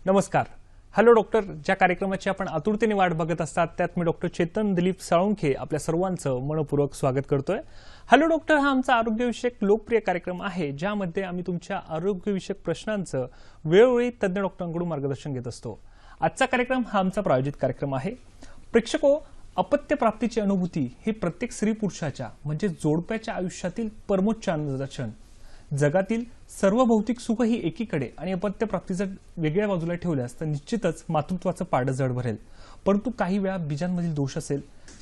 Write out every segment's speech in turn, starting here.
नमस्कार. Hello doctor, ज्या कार्यक्रमाची आपण आतुरतेने वाट बघत असतात त्यात मी डॉक्टर चेतन दिलीप साळुंखे आपल्या सर्वांचं मनपूर्वक स्वागत करतोय. हॅलो डॉक्टर हा आमचा आरोग्यविषयक लोकप्रिय कार्यक्रम आहे ज्यामध्ये आम्ही तुमच्या आरोग्यविषयक प्रश्नांचं वेळोवेळी तज्ज्ञ डॉक्टरांकडून मार्गदर्शन घेत असतो. आजचा कार्यक्रम हा आमचा प्रायोजित कार्यक्रम आहे. प्रेक्षको, अपत्य प्राप्तीची अनुभूती ही प्रत्येक स्त्री पुरुषाच्या म्हणजे जोडप्याच्या आयुष्यातील परमोच्च आनंदाचा. जगातील सर्व भौतिक सुख ही एकीकडे आणि अपत्य प्राप्तीचं वेगळ्या बाजूला ठेवल्यास तर निश्चितच मातृत्वाचं पारडं जड भरेल. परंतु काही वेळा बीजांमधील दोष असेल,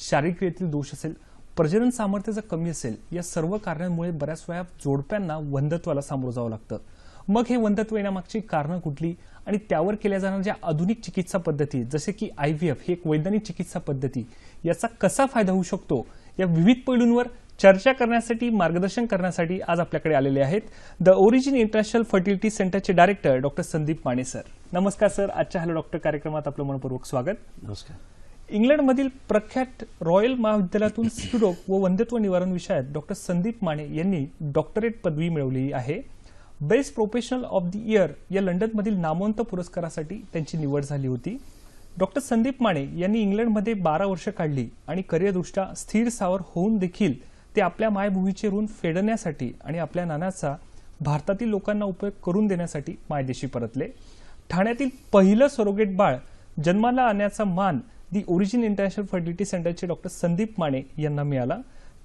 शारीरिक क्रियेतील दोष असेल, प्रजनन सामर्थ्य जर कमी असेल, या सर्व कारणांमुळे बऱ्याच वेळा जोडप्यांना वंध्यत्वाला सामोरं जावं लागतं. मग हे वंध्यत्व येण्यामागची कारणं कुठली आणि त्यावर केल्या जाणाऱ्या ज्या आधुनिक चिकित्सा पद्धती जसे की IVF ही एक वैज्ञानिक चिकित्सा पद्धती याचा कसा फायदा होऊ शकतो या विविध पैलूंवर चर्चा करण्यासाठी मार्गदर्शन करण्यासाठी आज आपल्याकडे आलेले आहेत द ओरिजिन इंटरनॅशनल फर्टिलिटी सेंटरचे director doctor Sandeep Mane sir. नमस्कार सर. आजच्या हॅलो डॉक्टर कार्यक्रमात आपलं मनपूर्वक स्वागत. नमस्कार. इंग्लंडमधील प्रख्यात रॉयल महाविद्यालयातून स्त्रीरोग व वंध्यत्व निवारण विषयात डॉक्टर संदीप माने यांनी डॉक्टरेट पदवी मिळवली आहे. Best professional of the year या लंडनमधील नामवंत पुरस्कारासाठी त्यांची निवड झाली होती. डॉक्टर संदीप माने यांनी इंग्लंडमध्ये 12 वर्ष काढली आणि करिअरदृष्ट्या स्थिर सावर होऊन देखील ते आपल्या मायभूमीचे ऋण फेडण्यासाठी आणि आपल्या नानाचा भारतातील लोकांना उपयोग करून देण्यासाठी मायदेशी परतले. ठाण्यातील पहिलं सरोगेट बाळ जन्माला आणण्याचा मान दी ओरिजिन इंटरनॅशनल फर्टिलिटी सेंटरचे डॉक्टर संदीप माने यांना मिळाला.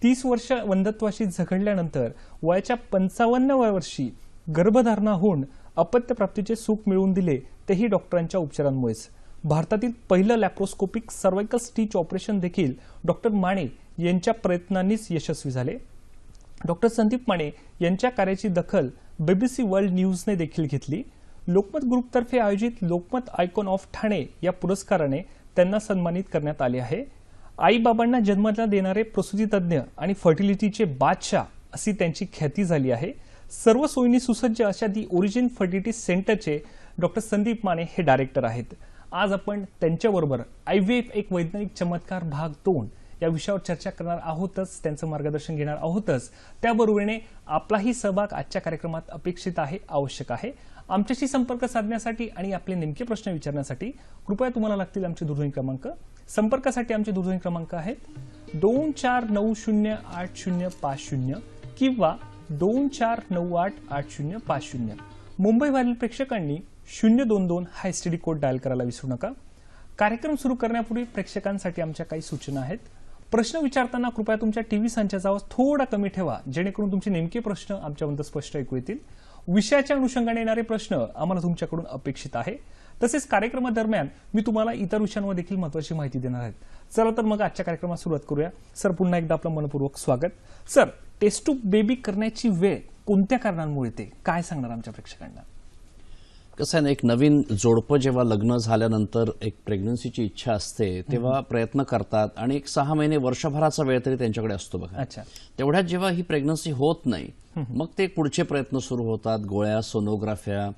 30 वर्ष वंध्यत्वाशी झगडल्यानंतर वयाच्या 55व्या वर्षी गर्भधारणा होऊन अपत्य प्राप्तीचे सुख मिळवून दिले, तेही डॉक्टरांच्या उपचारांमुळेच. भारतातील पहिलं लॅप्रोस्कोपिक सर्वायकल स्टिच ऑपरेशन देखील डॉक्टर माने यांच्या प्रयत्नांनीच यशस्वी झाले. डॉक्टर संदीप माने यांच्या कार्याची दखल BBC वर्ल्ड न्यूजने देखील घेतली. लोकमत ग्रुपतर्फे आयोजित लोकमत आयकॉन ऑफ ठाणे या पुरस्काराने त्यांना सन्मानित करण्यात आले आहे. आईबाबांना जन्माला देणारे प्रसूती तज्ज्ञ आणि फर्टिलिटीचे बादशाह अशी त्यांची ख्याती झाली आहे. सर्व सोयींनी सुसज्ज अशा दी ओरिजिन फर्टिलिटी सेंटरचे डॉक्टर संदीप माने हे डायरेक्टर आहेत. आज आपण त्यांच्याबरोबर IVF एक वैज्ञानिक चमत्कार भाग 2 या विषयावर चर्चा करणार आहोतच, त्यांचं मार्गदर्शन घेणार आहोतच. त्याबरोबरीने आपलाही सहभाग आजच्या कार्यक्रमात अपेक्षित आहे, आवश्यक आहे. आमच्याशी संपर्क साधण्यासाठी आणि आपले नेमके प्रश्न विचारण्यासाठी कृपया तुम्हाला लागतील आमचे दूरध्वनी क्रमांक. संपर्कासाठी आमचे दूरध्वनी क्रमांक आहेत 24908050 किंवा 24988050. मुंबईवरील प्रेक्षकांनी 022 हा STD कोड डायल करायला विसरू नका. कार्यक्रम सुरू करण्यापूर्वी प्रेक्षकांसाठी आमच्या काही सूचना आहेत. प्रश्न विचारताना कृपया तुमच्या टीव्ही संचाचा आवाज थोडा कमी ठेवा जेणेकरून तुमचे नेमके प्रश्न आमच्यापर्यंत स्पष्ट ऐकू येतील. विषयाच्या अनुषंगाने येणारे प्रश्न आम्हाला तुमच्याकडून अपेक्षित आहे. तसेच कार्यक्रमादरम्यान मी तुम्हाला इतर विषयांवर देखील महत्त्वाची माहिती देणार आहे. चला तर मग आजच्या कार्यक्रमात सुरुवात करूया. सर, पुन्हा एकदा आपलं मनपूर्वक स्वागत. सर, टेस्ट ट्यूब बेबी करण्याची वेळ कोणत्या कारणांमुळे ते काय सांगणार आमच्या प्रेक्षकांना? कसं आहे ना, एक नवीन जोडपं जेव्हा लग्न झाल्यानंतर एक प्रेग्नन्सीची इच्छा असते तेव्हा प्रयत्न करतात आणि एक 6 महिने वर्षभराचा वेळ तरी त्यांच्याकडे असतो बघा. अच्छा. तेवढ्यात जेव्हा ही प्रेग्नन्सी होत नाही मग ते पुढचे प्रयत्न सुरू होतात. गोळ्या, सोनोग्राफ्या,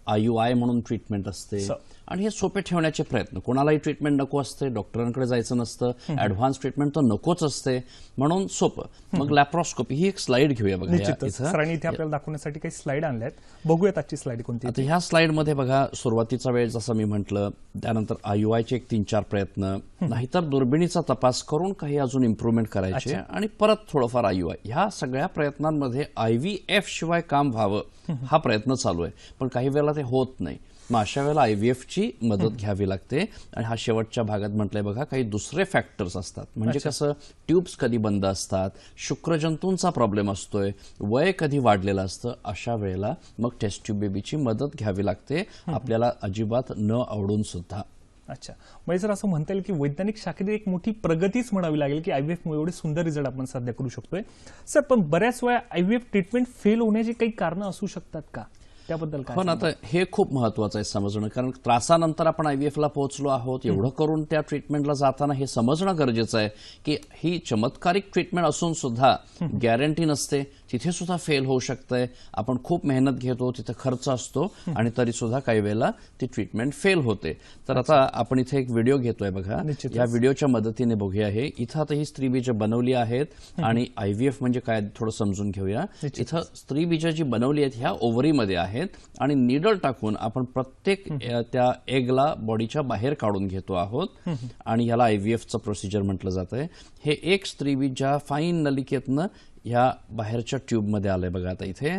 IUI म्हणून ट्रीटमेंट असते आणि हे सोपे ठेवण्याचे प्रयत्न. कोणालाही ट्रीटमेंट नको असते, डॉक्टरांकडे जायचं नसतं, ऍडव्हान्स ट्रीटमेंट तर नकोच असते म्हणून सोपं. मग लॅप्रोस्कोपी ही एक स्लाइड घेऊया बघा. सरांनी इथे आपल्याला दाखवण्यासाठी काही स्लाइड आणल्यात, बघूयात आजची स्लाइड कोणती. आता ह्या स्लाइडमध्ये बघा, सुरुवातीचा वेळ जसं मी म्हटलं, त्यानंतर IUI चे एक 3-4 प्रयत्न, नाहीतर दुर्बिणीचा तपास करून काही अजून इम्प्रूव्हमेंट करायचे आणि परत थोडंफार IUI. ह्या सगळ्या प्रयत्नांमध्ये IVF शिवाय काम व्हावं हा प्रयत्न चालू आहे, पण काही वेळेला ते होत नाही. मग अशा वेळेला IVF ची मदत घ्यावी लागते. आणि हा शेवटच्या भागात म्हटलंय बघा, काही दुसरे फॅक्टर्स असतात. म्हणजे कसं, ट्यूब्स कधी बंद असतात, शुक्रजंतूंचा प्रॉब्लेम असतोय, वय कधी वाढलेलं असतं, अशा वेळेला मग टेस्ट ट्यूब बेबीची मदत घ्यावी लागते, आपल्याला अजिबात न आवडून सुद्धा. अच्छा. म्हणजे जर असं म्हणता येईल की वैज्ञानिक शाखेतील एक मोठी प्रगतीच म्हणावी लागेल की IVF मुळे एवढे सुंदर रिझल्ट आपण सध्या करू शकतोय. सर, पण बऱ्याच वेळा IVF ट्रीटमेंट फेल होण्याची काही कारणं असू शकतात का? त्याबद्दल काय? पण आता हे खूप महत्वाचं आहे समजणं, कारण त्रासानंतर आपण IVF ला पोहोचलो आहोत. एवढं करून त्या ट्रीटमेंटला जाताना हे समजणं गरजेचं आहे की ही चमत्कारिक ट्रीटमेंट असून सुद्धा गॅरंटी नसते. तिथे सुद्धा फेल होऊ शकतंय. आपण खूप मेहनत घेतो, तिथे खर्च असतो आणि तरी सुद्धा काही वेळेला ती ट्रीटमेंट फेल होते. तर आता आपण इथे एक व्हिडिओ घेतोय बघा. या व्हिडिओच्या मदतीने बघूया. हे इथं आता ही स्त्रीबीज बनवली आहेत आणि IVF म्हणजे काय थोडं समजून घेऊया. इथं स्त्रीबीज जी बनवली आहेत ह्या ओव्हरीमध्ये आहेत आहेत आणि निडल टाकून आपण प्रत्येक त्या एगला बॉडीच्या बाहेर काढून घेतो आहोत आणि याला IVFचं प्रोसिजर म्हटलं जातंय. हे एक स्त्रीबीज ज्या फाईन नलिकेतनं ह्या बाहेरच्या ट्यूबमध्ये आलंय बघा आता इथे,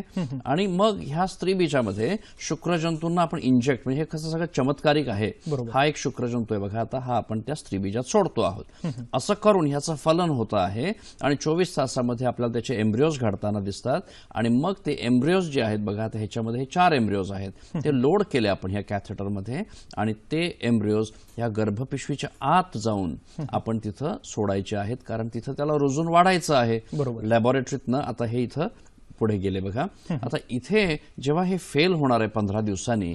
आणि मग ह्या स्त्रीबीजामध्ये शुक्रजंतूंना आपण इंजेक्ट, म्हणजे हे कसं सगळं चमत्कारिक आहे. हा एक शुक्रजंतू आहे बघा, आता हा आपण त्या स्त्रीबीजात सोडतो आहोत. असं करून ह्याचं फलन होतं आहे आणि 24 तासामध्ये आपल्याला त्याचे एम्ब्रियोज घडताना दिसतात. आणि मग ते एम्ब्रियोज जे आहेत बघा, आता ह्याच्यामध्ये 4 एम्ब्रियोज आहेत, ते लोड केले आपण ह्या कॅथेटरमध्ये आणि ते एम्ब्रियोज ह्या गर्भपिशवीच्या आत जाऊन आपण तिथं सोडायचे आहेत, कारण तिथं त्याला रुजून वाढायचं आहे. लॅबोरेटरीतनं आता हे इथं पुढे गेले बघा. आता इथे जेव्हा हे फेल होणार आहे 15 दिवसांनी,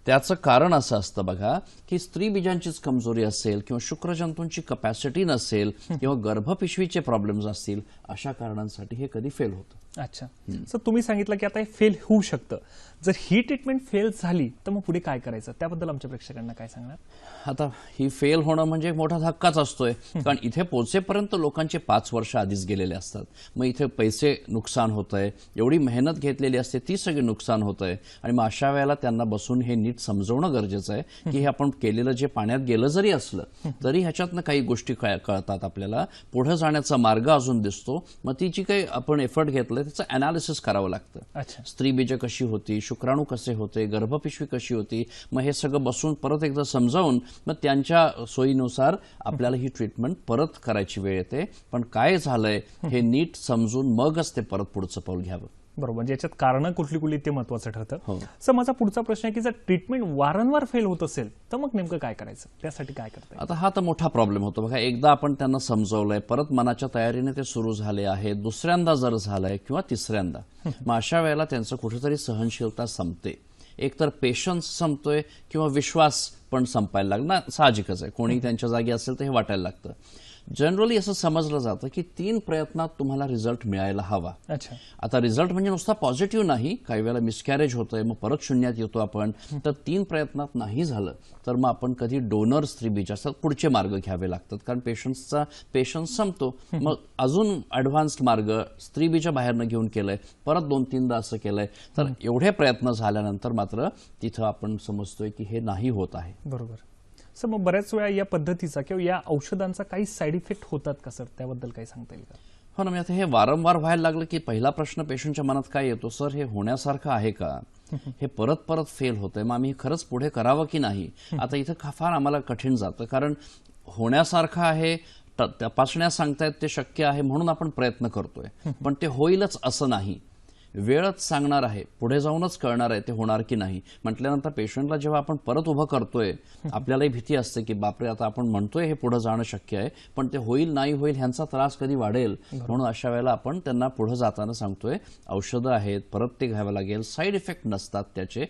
त्याचं कारण असं असतं बघा की स्त्रीबीजांचीच कमजोरी असेल किंवा शुक्रजंतूंची कपॅसिटी नसेल किंवा गर्भपिशवीचे प्रॉब्लेम्स असतील, अशा कारणांसाठी हे कधी फेल होतं. अच्छा, सर तुम्ही सांगितलं की आता हे फेल होऊ शकतं. जर ही ट्रीटमेंट फेल झाली तर मग पुढे काय करायचं, त्याबद्दल आमच्या प्रेक्षकांना काय सांगणार? आता ही फेल होणं म्हणजे एक मोठा धक्काच असतोय, कारण इथे पोहोचेपर्यंत लोकांचे 5 वर्ष आधीच गेलेले असतात. मग इथे पैसे नुकसान होतंय, एवढी मेहनत घेतलेली असते ती सगळी नुकसान होतंय. आणि मग अशा वेळेला त्यांना बसून हे नीट समजवणं गरजेचं आहे की हे आपण केलेलं जे पाण्यात गेलं जरी असलं तरी ह्याच्यातनं काही गोष्टी कळतात आपल्याला, पुढे जाण्याचा मार्ग अजून दिसतो. मग ती जी काही आपण एफर्ट घेतलं त्याचं अनालिसिस करावं लागतं. स्त्रीबीज कशी होती, शुक्राणू कसे होते, गर्भपिशवी कशी होती, मग हे सगळं बसून परत एकदा समजावून मग त्यांच्या सोयीनुसार आपल्याला ही ट्रीटमेंट परत करायची वेळ येते. पण काय झालंय हे नीट समजून मगच ते परत पुढचं पाऊल घ्यावं. बरोबर, म्हणजे याच्यात कारणं कुठली कुठली ते महत्वाचं ठरतं. सर माझा पुढचा प्रश्न आहे की जर ट्रीटमेंट वारंवार फेल होत असेल तर मग नेमकं काय करायचं, त्यासाठी काय करता येईल? आता हा तर मोठा प्रॉब्लेम होतो बघा. एकदा आपण त्यांना समजवलंय, परत मनाच्या तयारीने ते सुरू झाले आहे, दुसऱ्यांदा जर झालंय किंवा तिसऱ्यांदा, मग अशा वेळेला त्यांचं कुठेतरी सहनशीलता संपते. एकतर पेशन्स संपतोय किंवा विश्वास पण संपायला लागला. साहजिकच आहे, कोणी त्यांच्या जागी असेल तर हे वाटायला लागतं. जनरली असं समजलं जातं की 3 प्रयत्नात तुम्हाला रिझल्ट मिळायला हवा. आता रिझल्ट म्हणजे नुसता पॉझिटिव्ह नाही, काही वेळेला मिसकॅरेज होतंय, मग परत शून्यात येतो आपण. तर 3 प्रयत्नात नाही झालं तर मग आपण कधी डोनर स्त्रीबीज असतात पुढचे मार्ग घ्यावे लागतात, कारण पेशन्स संपतो. मग अजून ॲडव्हान्स्ड मार्ग स्त्रीबीजा बाहेरनं घेऊन केलंय, परत 2-3दा असं केलंय, तर एवढे प्रयत्न झाल्यानंतर मात्र तिथं आपण समजतोय की हे नाही होत आहे. बरोबर. सर मग बऱ्याच वेळा या पद्धतीचा किंवा या औषधांचा काही साईड इफेक्ट होतात का सर, त्याबद्दल काही सांगता येईल का? हो ना, मी आता हे वारंवार व्हायला लागलं की पहिला प्रश्न पेशंटच्या मनात काय येतो, सर हे होण्यासारखं आहे का, हे परत परत फेल होतंय, मग आम्ही खरंच पुढे करावं की नाही. आता इथं फार आम्हाला कठीण जातं, कारण होण्यासारखं आहे, तपासण्या सांगतायत ते शक्य आहे म्हणून आपण प्रयत्न करतोय, पण ते होईलच असं नाही. वेळच सांगणार आहे, पुढे जाऊनच कळणार आहे ते होणार की नाही. म्हटल्यानंतर पेशंटला जेव्हा आपण परत उभं करतोय, आपल्यालाही भीती असते की बापरे, आता आपण म्हणतोय हे पुढे जाणं शक्य आहे, पण ते होईल नाही होईल ह्यांचा त्रास कधी वाढेल. म्हणून अशा वेळेला आपण त्यांना पुढे जाताना सांगतोय औषधं आहेत, परत ते घ्यावं लागेल, साईड इफेक्ट नसतात त्याचे.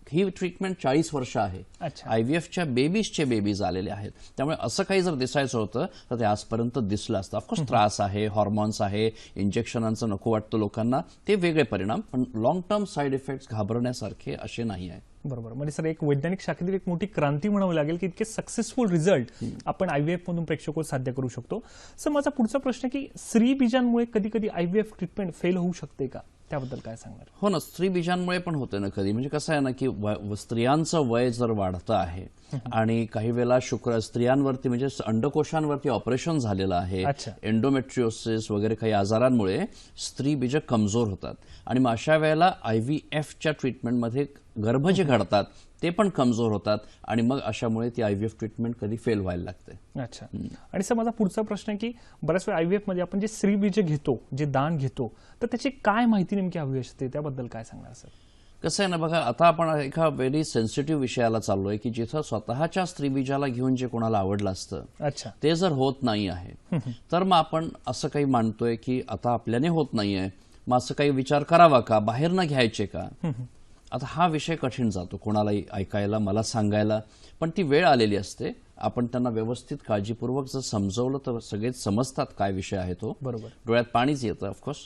ही ट्रीटमेंट 40 वर्ष आहे. IVFच्या बेबीजचे बेबीज आलेले आहेत, त्यामुळे असं काही जर दिसायचं होतं तर ते आजपर्यंत दिसलं असतं. ऑफकोर्स त्रास आहे, हॉर्मोन्स आहे, इंजेक्शनांचं नको वाटतं लोकांना, ते वेगळे परिणाम, पण लॉंग टर्म साईड इफेक्ट्स घाबरण्यासारखे असे नाही आहेत. बरोबर, म्हणजे सर एक वैज्ञानिक शाखेतील एक मोठी क्रांती म्हणावी लागेल की इतके सक्सेसफुल रिझल्ट आपण IVF मधून प्रेक्षको साध्य करू शकतो. सर माझा पुढचा प्रश्न आहे की स्त्रीबीजांमुळे कधी कधी IVF ट्रीटमेंट फेल होऊ शकते का, त्याबद्दल काय सांगणार? हो ना, स्त्रीबीजांमुळे पण होते ना कधी. म्हणजे कसं आहे ना की स्त्रियांचं वय जर वाढतं आहे आणि काही वेळेला स्त्रियांवरती म्हणजे अंडकोशांवरती ऑपरेशन झालेलं आहे, एंडोमेट्रिओसिस वगैरे काही आजारांमुळे स्त्रीबीज कमजोर होतात आणि मग अशा वेळेला IVFच्या ट्रीटमेंटमध्ये गर्भ जे घडतात ते पण कमजोर होतात आणि मग अशामुळे ती IVF ट्रीटमेंट कधी फेल व्हायला लागते. अच्छा, आणि सर माझा पुढचा प्रश्न आहे की बऱ्याच वेळा IVF मध्ये आपण जे स्त्रीबीज घेतो, जे दान घेतो, तर त्याची काय माहिती नेमकी हवी असते, त्याबद्दल काय सांगणार सर? कसं आहे ना बघा, आता आपण एका व्हेरी सेन्सिटिव्ह विषयाला चाललोय की जिथं स्वतःच्या स्त्रीबीजाला घेऊन जे कोणाला आवडलं असतं ते जर होत नाही आहे तर मग आपण असं काही मानतोय की आता आपल्याने होत नाहीये, मग असं काही विचार करावा का, बाहेर न घ्यायचे का. आता हा विषय कठीण जातो कोणालाही ऐकायला, मला सांगायला, पण ती वेळ आलेली असते. आपण त्यांना व्यवस्थित काळजीपूर्वक जर समजवलं तर सगळेच समजतात काय विषय आहे तो. बरोबर, डोळ्यात पाणीच येतं, ऑफकोर्स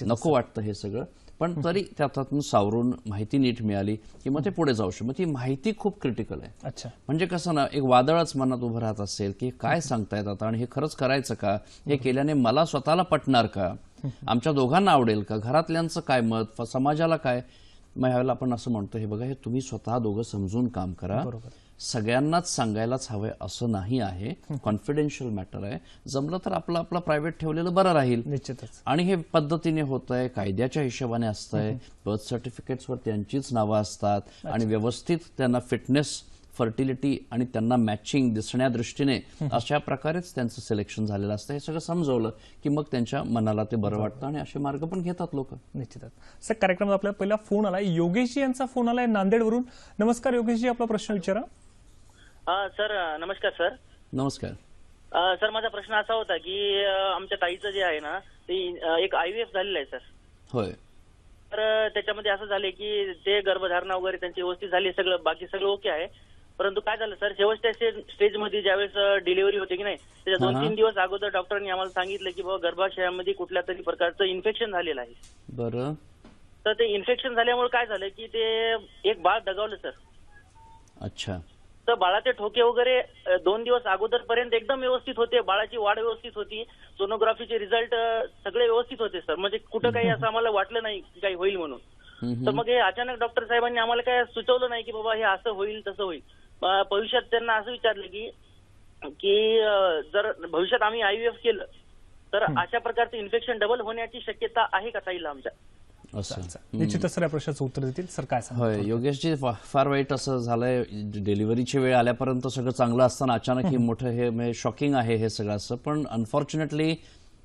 नको वाटतं हे सगळं, पण तरी त्यातून सावरून माहिती नीट मिळाली की मग ते पुढे जाऊ शकतो. मग ती माहिती खूप क्रिटिकल आहे. म्हणजे कसं ना, एक वादळच मनात उभं राहत असेल की काय सांगतायत आता आणि हे खरंच करायचं का, हे केल्याने मला स्वतःला पटणार का, आमच्या दोघांना आवडेल का, घरातल्यांचं काय मत, समाजाला काय. मग ह्यावेळेला आपण असं म्हणतो, हे बघा, हे तुम्ही स्वतः दोघं समजून काम करा. बरोबर. सगळ्यांनाच सांगायलाच हवंय असं नाही आहे. कॉन्फिडेन्शियल मॅटर आहे. जमलं तर आपलं आपलं प्रायव्हेट ठेवलेलं बरं राहील. निश्चितच. आणि हे पद्धतीने होत आहे, कायद्याच्या हिशोबाने असतंय. बर्थ सर्टिफिकेट्सवर त्यांचीच नावं असतात आणि व्यवस्थित त्यांना फिटनेस, फर्टिलिटी आणि त्यांना मॅचिंग दिसण्या दृष्टीने अशा प्रकारेच त्यांचं सिलेक्शन झालेलं असतं. हे सगळं समजवलं की मग त्यांच्या मनाला ते बरं वाटतं आणि असे मार्ग पण घेतात लोक. निश्चितच. सर, कार्यक्रमात आपल्याला पहिला फोन आलाय, योगेशजी यांचा फोन आलाय नांदेडवरून. नमस्कार योगेशजी, आपला प्रश्न विचारा. सर नमस्कार सर. नमस्कार. सर माझा प्रश्न असा होता की आमच्या ताईचं जे आहे ना ते एक IVF झालेलं आहे सर. होय. तर त्याच्यामध्ये असं झालंय की ते गर्भधारणा वगैरे त्यांची व्यवस्थित झाली, सगळं बाकी सगळं ओके आहे. परंतु काय झालं सर, शेवटच्या स्टेजमध्ये ज्यावेळेस डिलिव्हरी होते की नाही, त्याच्या 2-3 दिवस अगोदर डॉक्टरांनी आम्हाला सांगितलं की बाबा गर्भाशयामध्ये कुठल्या तरी प्रकारचं इन्फेक्शन झालेलं आहे. बरं. तर ते इन्फेक्शन झाल्यामुळे काय झालं की ते एक बाळ दगावलं सर. अच्छा. तर बाळाचे ठोके वगैरे 2 दिवस अगोदरपर्यंत एकदम व्यवस्थित होते, बाळाची वाढ व्यवस्थित होती, सोनोग्राफीचे रिझल्ट सगळे व्यवस्थित होते सर. म्हणजे कुठं काही असं आम्हाला वाटलं नाही की काही होईल म्हणून. तर मग हे अचानक डॉक्टर साहेबांनी आम्हाला काय सुचवलं नाही की बाबा हे असं होईल तसं होईल. भविष्यात त्यांना असं विचारलं की जर भविष्यात आम्ही IVF केलं तर अशा प्रकारचं इन्फेक्शन डबल होण्याची शक्यता आहे का ताईला आमच्या? असं. निश्चितच सर या प्रश्नाचं उत्तर देतील. सर काय सांगा? होय योगेशजी, फार वाईट असं झालंय. डिलिव्हरीची वेळ आल्यापर्यंत सगळं चांगलं असताना अचानक ही मोठं हे म्हणजे शॉकिंग आहे हे सगळं असं. पण अनफॉर्च्युनेटली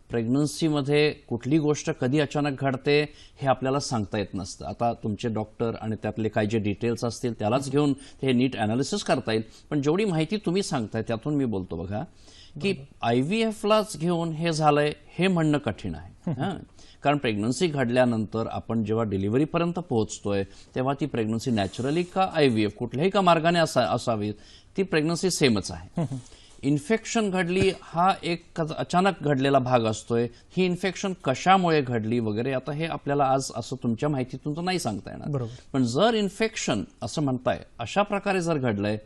प्रेग्नन्सीमध्ये कुठली गोष्ट कधी अचानक घडते हे आपल्याला सांगता येत नसतं. आता तुमचे डॉक्टर आणि त्यातले काही जे डिटेल्स असतील त्यालाच घेऊन ते नीट अनालिसिस करता येईल. पण जेवढी माहिती तुम्ही सांगताय त्यातून मी बोलतो बघा की IVFलाच घेऊन हे झालंय हे म्हणणं कठीण आहे. कारण प्रेग्नन्सी घडल्यानंतर आपण जेव्हा डिलिव्हरीपर्यंत पोहोचतोय तेव्हा ती प्रेग्नन्सी नॅचरली का IVF कुठल्याही का मार्गाने असावी, ती प्रेग्नन्सी सेमच आहे. इन्फेक्शन घडली हा एक अचानक घडलेला भाग असतोय. ही इन्फेक्शन कशामुळे घडली वगैरे आता हे आपल्याला आज असं तुमच्या माहितीतून तर नाही सांगता येणार. पण जर इन्फेक्शन असं म्हणताय अशा प्रकारे जर घडलंय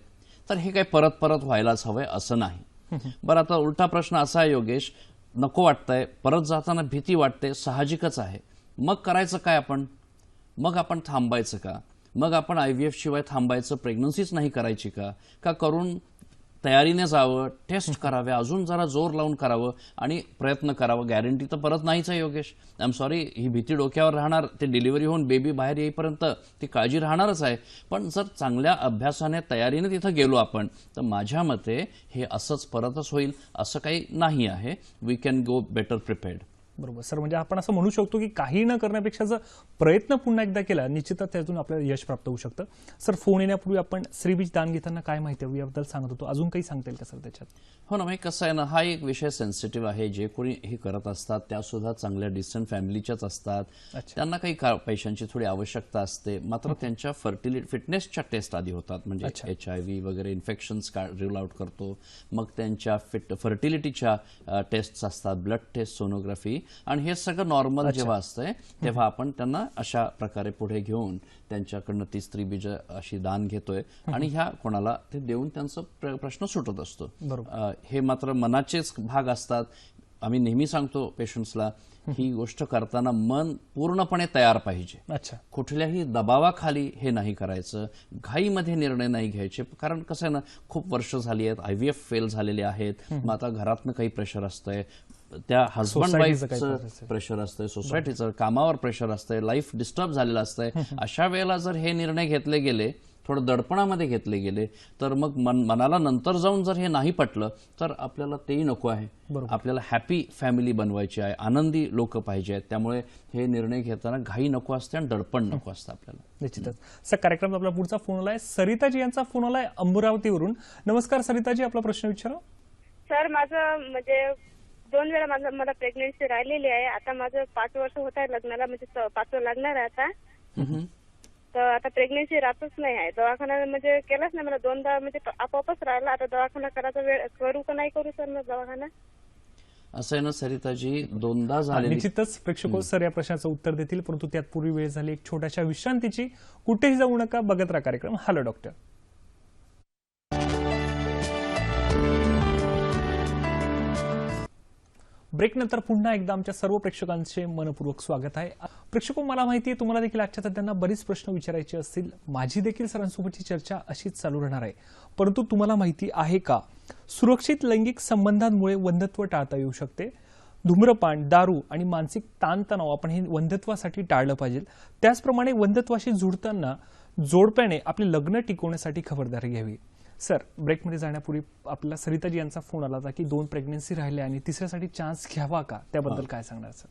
तर हे काही परत परत व्हायलाच हवंय असं नाही. बरं, आता उलटा प्रश्न असा आहे योगेश, नको वाटतंय, परत जाताना भीती वाटते, साहजिकच आहे. मग करायचं काय आपण? मग आपण थांबायचं का? मग आपण IVF शिवाय थांबायचं, प्रेग्नन्सीच नाही करायची का? का करून तयारीने जावं, टेस्ट करावे, अजून जरा जोर लावून करावं आणि प्रयत्न करावं? गॅरंटी तर परत नाहीच आहे योगेश. आय एम सॉरी, ही भीती डोक्यावर राहणार. ते डिलिव्हरी होऊन बेबी बाहेर येईपर्यंत ती काळजी राहणारच आहे. पण जर चांगल्या अभ्यासाने तयारीने तिथं गेलो आपण तर माझ्या मते हे असंच परतच होईल असं काही नाही आहे. We can go better prepared. बरोबर सर, म्हणजे आपण असं म्हणू शकतो की काही न करण्यापेक्षा जर प्रयत्न पुन्हा एकदा केला निश्चितच त्यातून आपल्याला यश प्राप्त होऊ शकतं. सर, फोन येण्यापूर्वी आपण श्रीबीज दान घेताना काय माहिती हवी याबद्दल सांगत होतो, अजून काही सांगता येईल का सर त्याच्यात? हो ना, कसं आहे ना, हा एक विषय सेन्सिटिव्ह आहे. जे कोणी हे करत असतात त्या सुद्धा चांगल्या डिसेंट फॅमिलीच्याच असतात. त्यांना काही पैशांची थोडी आवश्यकता असते. मात्र त्यांच्या फिटनेसच्या टेस्ट आधी होतात, म्हणजे HIV वगैरे इन्फेक्शन्स रूल आउट करतो. मग त्यांच्या फर्टिलिटीच्या टेस्ट असतात, ब्लड टेस्ट, सोनोग्राफी, आणि हे सगळं नॉर्मल जेव्हा असतंय तेव्हा आपण त्यांना अशा प्रकारे पुढे घेऊन त्यांच्याकडनं ती स्त्री बीज अशी दान घेतोय आणि ह्या कोणाला ते देऊन त्यांचा प्रश्न सुटत असतो. हे मात्र मनाचेच भाग असतात. आम्ही नेहमी सांगतो पेशंट्सला, ही गोष्ट करताना मन पूर्णपणे तयार पाहिजे. कुठल्याही दबावाखाली हे नाही करायचं, घाईमध्ये निर्णय नाही घ्यायचे. कारण कसं आहे ना, खूप वर्ष झाली आहेत, IVF फेल झालेले आहेत. मग आता घरातनं काही प्रेशर असतंय, त्या हजबंड वाईफचं प्रेशर असतंय, सोसायटीचं, कामावर प्रेशर असतंय, लाईफ डिस्टर्ब झालेलं असतंय. अशा वेळेला जर हे निर्णय घेतले गेले, थोडं दडपणामध्ये घेतले गेले, तर मग मनाला नंतर जाऊन जर हे नाही पटलं तर आपल्याला तेही नको आहे. आपल्याला हॅपी फॅमिली बनवायची आहे, आनंदी लोक पाहिजे आहेत. त्यामुळे हे निर्णय घेताना घाई नको असते आणि दडपण नको असतं आपल्याला. निश्चितच. सर, कार्यक्रमात आपला पुढचा फोन आलाय, सरिताजी यांचा फोन आलाय अमरावतीवरून. नमस्कार सरिताजी, आपला प्रश्न विचारा. सर, माझं म्हणजे 2 वेळा मला प्रेग्नन्सी राहिलेली आहे. आता माझं 5 वर्ष होत आहे लग्नाला, म्हणजे 5 लागणार आहे आता. तर आता प्रेग्नन्सी राहतच नाही आहे. दवाखाना म्हणजे केलाच नाही मला 2दा, म्हणजे आपोआपच राहिला. आता दवाखाना करायचा वेळ करू का नाही करू सर मग दवाखाना? असं आहे ना सरिताजी, 2दा झाले. निश्चितच प्रेक्षक सर या प्रश्नाचं उत्तर देतील, परंतु त्यातपूर्वी वेळ झाली एक छोट्याशा विश्रांतीची. कुठेही जाऊ नका, बघत राहा कार्यक्रम हॅलो डॉक्टर. ब्रेकनंतर पुन्हा एकदा आमच्या सर्व प्रेक्षकांचे मनपूर्वक स्वागत आहे. प्रेक्षको, मला माहिती आहे तुम्हाला देखील आजच्या तज्ञांना बरीच प्रश्न विचारायचे असतील. माझी देखील सरांसोबतची चर्चा अशीच चालू राहणार आहे. परंतु तुम्हाला माहिती आहे का, सुरक्षित लैंगिक संबंधांमुळे वंध्यत्व टाळता येऊ शकते. धूम्रपान, दारू आणि मानसिक ताणतणाव आपण हे वंध्यत्वासाठी टाळलं पाहिजे. त्याचप्रमाणे वंध्यत्वाशी जुळताना जोडप्याने आपले लग्न टिकवण्यासाठी खबरदारी घ्यावी. सर, ब्रेकमध्ये जाण्यापूर्वी आपल्याला सरिताजी यांचा फोन आला होता की 2 प्रेग्नन्सी राहिल्या आणि तिसऱ्यासाठी चान्स घ्यावा का, त्याबद्दल काय सांगणार सर?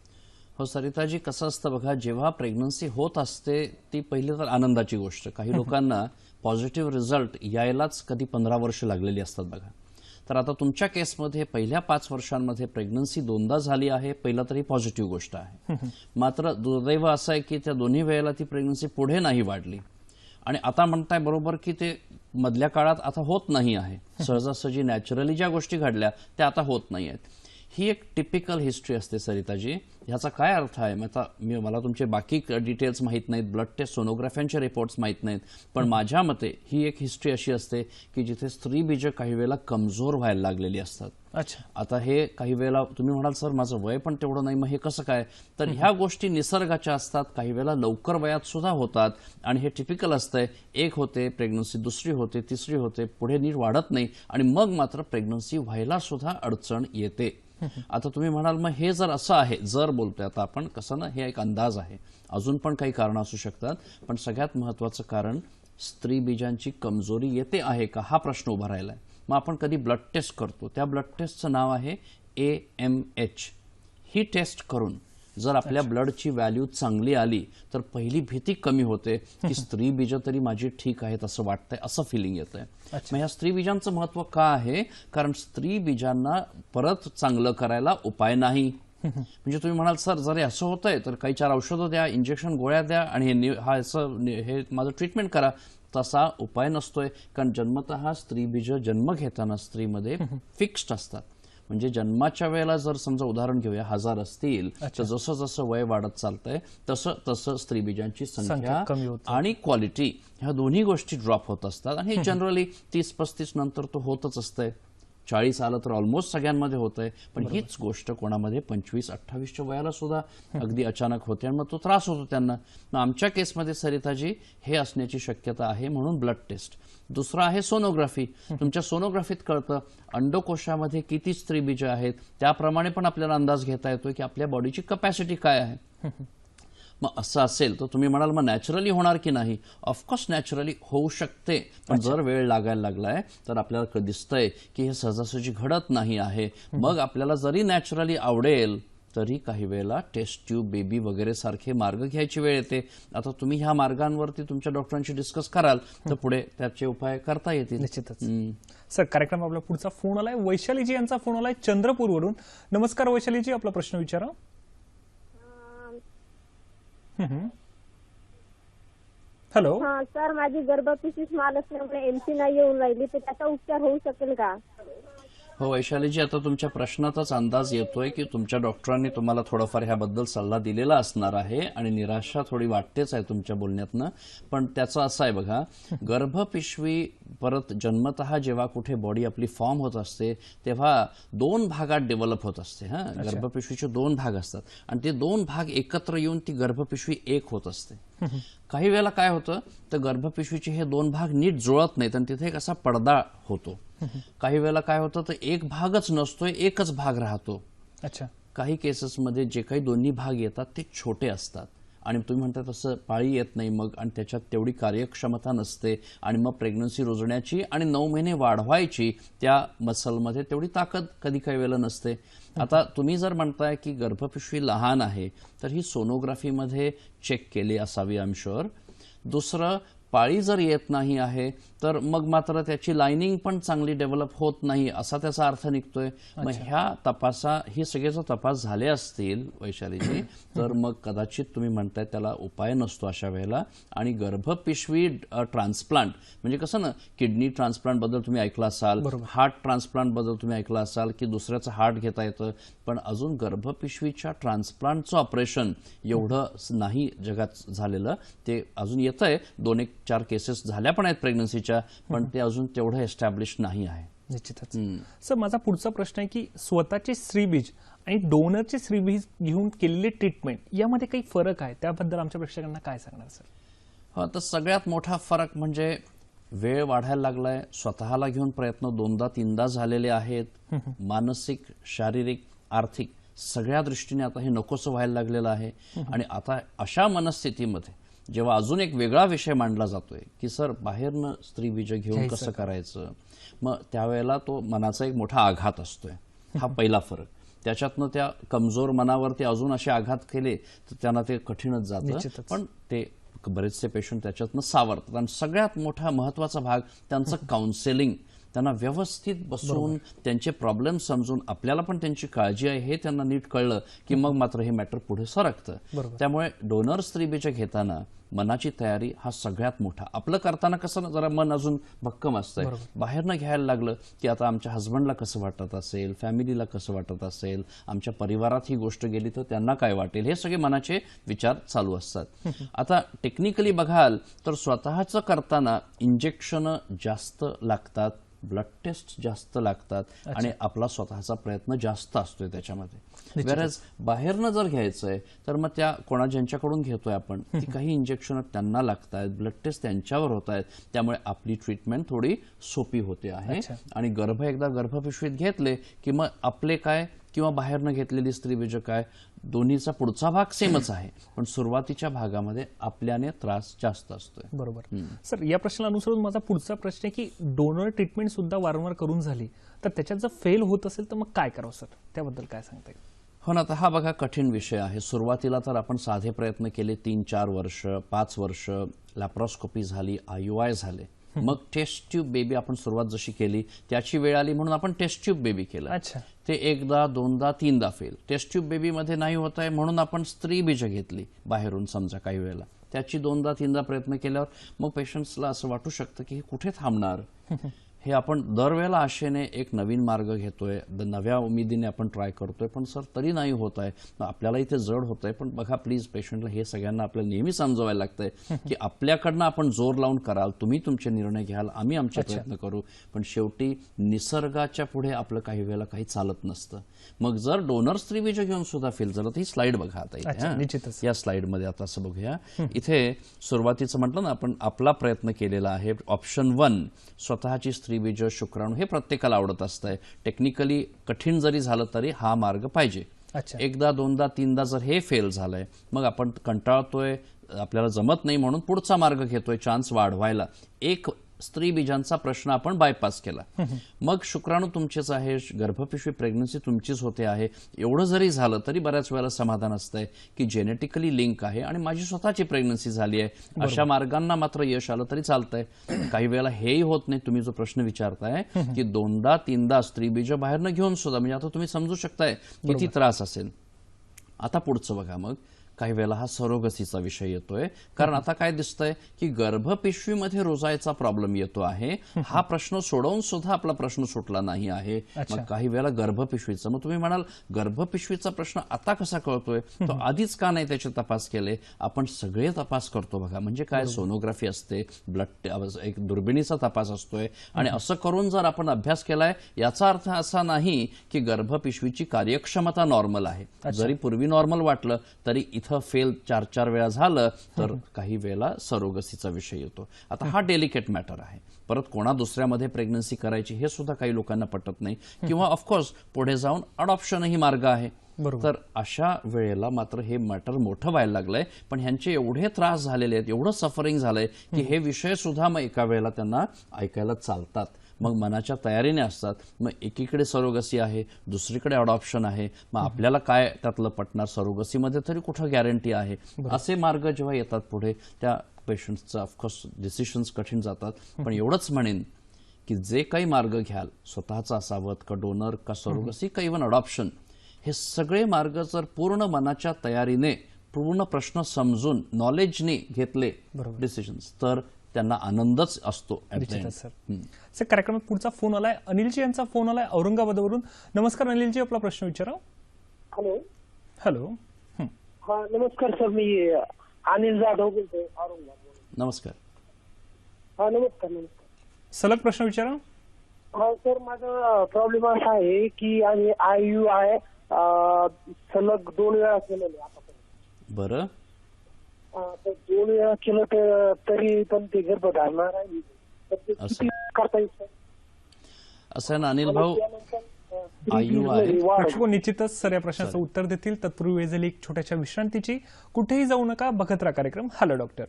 हो सरिताजी, कसं असतं बघा, जेव्हा प्रेग्नन्सी होत असते ती पहिली तर आनंदाची गोष्ट. काही लोकांना पॉझिटिव्ह रिझल्ट यायलाच कधी 15 वर्ष लागलेली असतात बघा. तर आता तुमच्या केसमध्ये पहिल्या 5 वर्षांमध्ये प्रेग्नन्सी 2दा झाली आहे. पहिला तरी पॉझिटिव्ह गोष्ट आहे. मात्र दुर्दैव असं आहे की त्या दोन्ही वेळेला ती प्रेग्नन्सी पुढे नाही वाढली आणि आता म्हणताय बरोबर की ते मधल्या काळात आता होत नाही आहे. सहजासहजी नॅचरली ज्या गोष्टी घडल्या त्या आता होत नाही आहेत. ही एक टिपिकल हिस्ट्री असते सरिताजी. ह्याचा काय अर्थ आहे, मला तुमचे बाकी डिटेल्स माहीत नाहीत, ब्लड टेस्ट सोनोग्राफ्यांचे रिपोर्ट्स माहीत नाहीत, पण माझ्या मते ही एक हिस्ट्री अशी असते की जिथे स्त्रीबीज काही वेळेला कमजोर व्हायला लागलेली असतात. अच्छा, आता हे काही वेळेला तुम्ही म्हणाल सर माझं वय पण तेवढं नाही, मग हे कसं काय? तर ह्या गोष्टी निसर्गाच्या असतात. काही वेळेला लवकर वयात सुद्धा होतात आणि हे टिपिकल असतंय. एक होते प्रेग्नन्सी, दुसरी होते, तिसरी होते, पुढे नीट वाढत नाही आणि मग मात्र प्रेग्नन्सी व्हायला सुद्धा अडचण येते. आता तुम्ही म्हणाल मग हे जर असं आहे, जर बोलतोय आता आपण, कसं ना, हे एक अंदाज आहे, अजून पण काही कारण असू शकतात, पण सगळ्यात महत्वाचं कारण स्त्री बीजांची कमजोरी येते आहे का हा प्रश्न उभा राहिलाय. मग आपण कधी ब्लड टेस्ट करतो, त्या ब्लड टेस्टचं नाव आहे AMH. ही टेस्ट करून जर आपल्या ब्लडची व्हॅल्यू चांगली आली तर पहिली भीती कमी होते की स्त्री बीज तरी माझी ठीक आहेत असं वाटतंय, असं फिलिंग येतंय. मग ह्या स्त्री बीजांचं महत्व का आहे? कारण स्त्री बीजांना परत चांगलं करायला उपाय नाही. म्हणजे तुम्ही म्हणाल सर जर असं होतंय तर काही 4 औषधं द्या, इंजेक्शन गोळ्या द्या आणि हे माझं ट्रीटमेंट करा. तसा उपाय नसतोय. कारण जन्मतः स्त्री बीज जन्म घेताना स्त्रीमध्ये फिक्स्ड असतात. म्हणजे जन्माच्या वेळेला जर समजा उदाहरण घेऊया 1000 असतील तर जसं जसं वय वाढत चालतंय तसं तसं स्त्रीबीजांची संख्या कमी होते आणि क्वालिटी ह्या दोन्ही गोष्टी ड्रॉप होत असतात. आणि हे जनरली 30-35 नंतर तो होतच असतंय. 40 आलं तर ऑलमोस्ट सगळ्यांमध्ये होतंय. पण हीच गोष्ट कोणामध्ये 25-28च्या वयाला सुद्धा अगदी अचानक होते आणि मग तो त्रास होतो त्यांना. मग आमच्या केसमध्ये सरिताजी हे असण्याची शक्यता आहे, म्हणून ब्लड टेस्ट. दुसरा आहे सोनोग्राफी. तुमच्या सोनोग्राफीत कळतं अंडकोशामध्ये किती स्त्रीबीज आहेत, त्याप्रमाणे पण आपल्याला अंदाज घेता येतोय की आपल्या बॉडीची कपॅसिटी काय आहे. मग असं असेल तर तुम्ही म्हणाल मग नॅचरली होणार की नाही? ऑफकोर्स नॅचरली होऊ शकते, पण जर वेळ लागायला लागलाय तर आपल्याला दिसतंय की हे सहजासहजी घडत नाही आहे. मग आपल्याला जरी नॅचरली आवडेल तरी काही वेळेला टेस्ट ट्यूब, बेबी वगैरे सारखे मार्ग घ्यायची वेळ येते. आता तुम्ही ह्या मार्गांवरती तुमच्या डॉक्टरांशी डिस्कस कराल तर पुढे त्याचे उपाय करता येतील. निश्चितच. सर, कार्यक्रम आपला पुढचा फोन आलाय. वैशालीजी यांचा फोन आलाय चंद्रपूरवरून. नमस्कार वैशालीजी, आपला प्रश्न विचारा. हॅलो. हा सर, माझी गर्भपिशवी स्मॉल असल्यामुळे MC नाही येऊन राहिली, तर त्याचा उपचार होऊ शकेल का? हो वैशालीजी, आता तुमच्या प्रश्नातच अंदाज येतोय की तुमच्या डॉक्टरांनी तुम्हाला थोडाफार ह्याबद्दल सल्ला दिलेला असणार आहे आणि निराशा थोडी वाटतेच आहे तुमच्या बोलण्यातनं. पण त्याचं असं आहे बघा, गर्भपिशवी परत जन्मतः जेव्हा कुठे बॉडी आपली फॉर्म होत असते तेव्हा 2 भागात डेव्हलप होत असते. गर्भपिशवीचे 2 भाग असतात आणि ते 2 भाग एकत्र येऊन ती गर्भपिशवी एक होत असते. काही वेळेला काय होतं तर गर्भपिशवीचे हे 2 भाग नीट जुळत नाहीत आणि तिथे एक असा पडदा होतो. काही वेळेला काय होतं तर एक भागच नसतोय, एकच भाग राहतो. अच्छा. काही केसेसमध्ये जे काही दोन्ही भाग येतात ते छोटे असतात आणि तुम्ही म्हणता तसं पाळी येत नाही मग, आणि त्याच्यात तेवढी कार्यक्षमता नसते आणि मग प्रेग्नन्सी रोजण्याची आणि 9 महिने वाढवायची त्या मसलमध्ये तेवढी ताकद कधी काही वेळेला नसते. आता तुम्ही जर म्हणताय की गर्भपिशवी लहान आहे तर ही सोनोग्राफीमध्ये चेक केली असावी आय एम शुअर. दुसरं, पाळी जर येत नाही आहे तर मग मात्र त्याची लाइनिंग पण चांगली डेव्हलप होत नाही असा त्याचा अर्थ निघतोय. मग हे सगळे जर तपास झाले असतील वैशालीजी तर मग कदाचित तुम्ही म्हणताय त्याला उपाय नसतो अशा वेळेला. आणि गर्भपिशवी ट्रान्सप्लांट म्हणजे कसं ना, किडनी ट्रान्सप्लांट बद्दल तुम्ही ऐकलं असाल, हार्ट ट्रान्सप्लांट बद्दल तुम्ही ऐकलं असाल की दुसऱ्याचं हार्ट घेता येतं, पण अजून गर्भपिशवीच्या ट्रान्सप्लांटचं ऑपरेशन एवढं नाही जगात झालेलं. ते अजून येतंय, 2-4 केसेस झाल्या पण आहेत प्रेग्नन्सीच्या, पण ते अजून तेवढं एस्टॅब्लिश नाही आहे. निश्चितच. सर, माझा पुढचा प्रश्न आहे की स्वतःचे स्त्रीबीज आणि डोनरचे स्त्रीबीज घेऊन केलेले ट्रीटमेंट यामध्ये काही फरक आहे, त्याबद्दल आमच्या प्रेक्षकांना काय सांगणार सर? हो, तर सगळ्यात मोठा फरक म्हणजे वेळ वाढायला लागलाय, स्वतःला घेऊन प्रयत्न 2दा-3दा झालेले आहेत, मानसिक, शारीरिक, आर्थिक सगळ्या दृष्टीने आता हे नकोसं व्हायला लागलेलं आहे. आणि आता अशा मनस्थितीमध्ये जेव्हा अजून एक वेगळा विषय मांडला जातोय की सर बाहेरनं स्त्रीबीज घेऊन कसं करायचं, मग त्यावेळेला तो मनाचा एक मोठा आघात असतोय. हा पहिला फरक. त्याच्यातनं त्या कमजोर मनावरती अजून असे आघात केले तर त्यांना ते कठीणच जातं, पण ते बरेचसे पेशंट त्याच्यातनं सावरतात. आणि सगळ्यात मोठा महत्वाचा भाग त्यांचं काउन्सिलिंग, त्यांना व्यवस्थित बसून त्यांचे प्रॉब्लेम समजून आपल्याला पण त्यांची काळजी आहे हे त्यांना नीट कळलं की मग मात्र हे मॅटर पुढे सरकतं. त्यामुळे डोनर स्त्रीबीज घेताना मनाची तयारी हा सगळ्यात मोठा. आपलं करताना कसं जरा मन अजून भक्कम असतंय, बाहेरनं घ्यायला लागलं की आता आमच्या हस्बंडला कसं वाटत असेल, फॅमिलीला कसं वाटत असेल, आमच्या परिवारात ही गोष्ट गेली तर त्यांना काय वाटेल, हे सगळे मनाचे विचार चालू असतात. आता टेक्निकली बघाल तर स्वतःचं करताना इंजेक्शन जास्त लागतात, ब्लड टेस्ट जास्त लागतात आणि आपला स्वतःचा प्रयत्न जास्त असतोय त्याच्यामध्ये. वेरॅज बाहेरनं जर घ्यायचंय तर मग त्या कोणा ज्यांच्याकडून घेतोय आपण ती काही इंजेक्शन त्यांना लागतायत, ब्लड टेस्ट त्यांच्यावर होत आहेत, त्यामुळे आपली ट्रीटमेंट थोडी सोपी होते आहे. आणि एकदा गर्भपिशवीत घेतले की मग आपले काय किंवा बाहेरनं घेतलेली स्त्रीबीज काय, दोन्हीचा पुढचा भाग सेमच आहे, पण सुरुवातीच्या भागामध्ये आपल्याने त्रास जास्त असतोय. बरोबर सर. या प्रश्नाला अनुसरून माझा पुढचा प्रश्न आहे की डोनर ट्रीटमेंट सुद्धा वारंवार करून झाली तर त्याच्यात जर फेल होत असेल तर मग काय करावं सर, त्याबद्दल काय सांगता येईल? हो ना, तर हा बघा कठीण विषय आहे. सुरुवातीला तर आपण साधे प्रयत्न केले, 3-4 वर्ष 5 वर्ष लॅप्रोस्कोपी झाली, IUI झाले, मग टेस्ट ट्यूब बेबी आपण सुरुवात जशी केली त्याची वेळ आली म्हणून आपण टेस्ट ट्यूब बेबी केलं. ते 1दा 2दा 3दा फेल. टेस्ट ट्यूब बेबी मध्ये नाही होत आहे म्हणून आपण स्त्रीबीज घेतली बाहेरून, समजा काही वेळेला त्याची 2दा 3दा प्रयत्न केल्यावर मग पेशंट्सला असं वाटू शकतं की हे कुठे थांबणार. हे आपण दरवेळेला आशेने एक नवीन मार्ग घेतोय, नव्या उमेदीने आपण ट्राय करतोय, पण सर तरी नाही होत आहे, आपल्याला इथे जड होत आहे. पण बघा प्लीज पेशंटला हे सगळ्यांना आपल्याला नेहमी समजवायला लागतंय की आपल्याकडनं आपण जोर लावून कराल, तुम्ही तुमचे निर्णय घ्याल, आम्ही आमचे प्रयत्न करू, पण शेवटी निसर्गाच्या पुढे आपलं काही वेळेला काही चालत नसतं. मग जर डोनर स्त्रीबीज घेऊन सुद्धा फेल झालं तर ही स्लाइड बघा आता इथे, या स्लाइडमध्ये आता असं बघूया. इथे सुरुवातीचं म्हटलं ना आपण आपला प्रयत्न केलेला आहे. ऑप्शन 1 स्वतःची स्त्रीबीज शुक्राणू, हे प्रत्येकाला आवडत असतंय. टेक्निकली कठीण जरी झालं तरी हा मार्ग पाहिजे. 1दा 2दा 3दा जर हे फेल झालंय मग आपण कंटाळतोय, आपल्याला जमत नाही म्हणून पुढचा मार्ग घेतोय चान्स वाढवायला. एक स्त्रीबीजांचा प्रश्न आपण बायपास केला, मग शुक्राणू तुमचेच आहे, गर्भपिशवी प्रेग्नन्सी तुमचीच होते आहे, एवढं जरी झालं तरी बऱ्याच वेळेला समाधान असतंय की जेनेटिकली लिंक आहे आणि माझी स्वतःची प्रेग्नन्सी झाली आहे. अशा मार्गांना मात्र यश आलं तरी चालतंय. काही वेळेला हेही होत नाही. तुम्ही जो प्रश्न विचारताय की 2दा 3दा स्त्रीबीज बाहेरनं घेऊन सुद्धा, म्हणजे आता तुम्ही समजू शकताय किती त्रास असेल. आता पुढचं बघा, मग काही वेळेला हा सरोगसीचा विषय येतोय, कारण आता काय दिसतंय की गर्भपिशवीमध्ये रुजायचा प्रॉब्लेम येतो आहे. हा प्रश्न सोडवून सुद्धा आपला प्रश्न सुटला नाही आहे. मग काही वेळेला गर्भपिशवीचा, मग तुम्ही म्हणाल गर्भपिशवीचा प्रश्न आता कसा कळतोय, तो आधीच का नाही त्याचे तपास केले? आपण सगळे तपास करतो बघा, म्हणजे काय सोनोग्राफी असते, ब्लड एक दुर्बिणीचा तपास असतोय, आणि असं करून जर आपण अभ्यास केलाय याचा अर्थ असा नाही की गर्भपिशवीची कार्यक्षमता नॉर्मल आहे. जरी पूर्वी नॉर्मल वाटलं तरी इथं फेल 4-4 वेळा झालं तर काही वेळेला सरोगसीचा विषय येतो. आता हा डेलिकेट मॅटर आहे. परत कोणा दुसऱ्यामध्ये प्रेग्नन्सी करायची हे सुद्धा काही लोकांना पटत नाही, किंवा ऑफकोर्स पुढे जाऊन अडॉप्शनही मार्ग आहे. तर अशा वेळेला मात्र हे मॅटर मोठं व्हायला लागलंय. पण ह्यांचे एवढे त्रास झालेले आहेत, एवढं सफरिंग झालंय की हे विषय सुद्धा मग एका वेळेला त्यांना ऐकायला चालतात. मग मनाच्या तयारीने असतात. मग एकीकडे सरोगसी आहे, दुसरीकडे अडॉप्शन आहे. मग आपल्याला काय त्यातलं पटणार? सरोगसीमध्ये तरी कुठं गॅरंटी आहे? असे मार्ग जेव्हा येतात पुढे, त्या पेशंट्सचं ऑफकोर्स डिसिशन्स कठीण जातात. पण एवढंच म्हणेन की जे काही मार्ग घ्याल, स्वतःचा असावं का डोनर का सरोगसी का इव्हन अडॉप्शन, हे सगळे मार्ग जर पूर्ण मनाच्या तयारीने, पूर्ण प्रश्न समजून, नॉलेजने घेतले डिसिजन्स, तर त्यांना आनंदच असतो. सर कार्यक्रमात पुढचा फोन आलाय, अनिलजी यांचा फोन आलाय औरंगाबादवरून. नमस्कार अनिलजी, आपला प्रश्न विचारा. हॅलो. हॅलो. हा नमस्कार सर, मी अनिल जाधव बोलतोय औरंगाबाद. नमस्कार. हा नमस्कार. सलग प्रश्न विचारा. हा सर, माझा प्रॉब्लेम असा आहे की IUI सलग 2 वेळा केलेलं आहे आतापर्यंत. बरं. तर 2 वेळा केलं तरी पण ते गर्भधारणा राहिली. तर ते किती करता येईल सर? असं आहे ना अनिल भाऊ, IUI प्रेक्षक निश्चितच सर या प्रश्नाचं उत्तर देतील. तत्पूर्वी वेळ झाली एक छोट्याशा विश्रांतीची. कुठेही जाऊ नका, बघत राहा कार्यक्रम हॅलो डॉक्टर.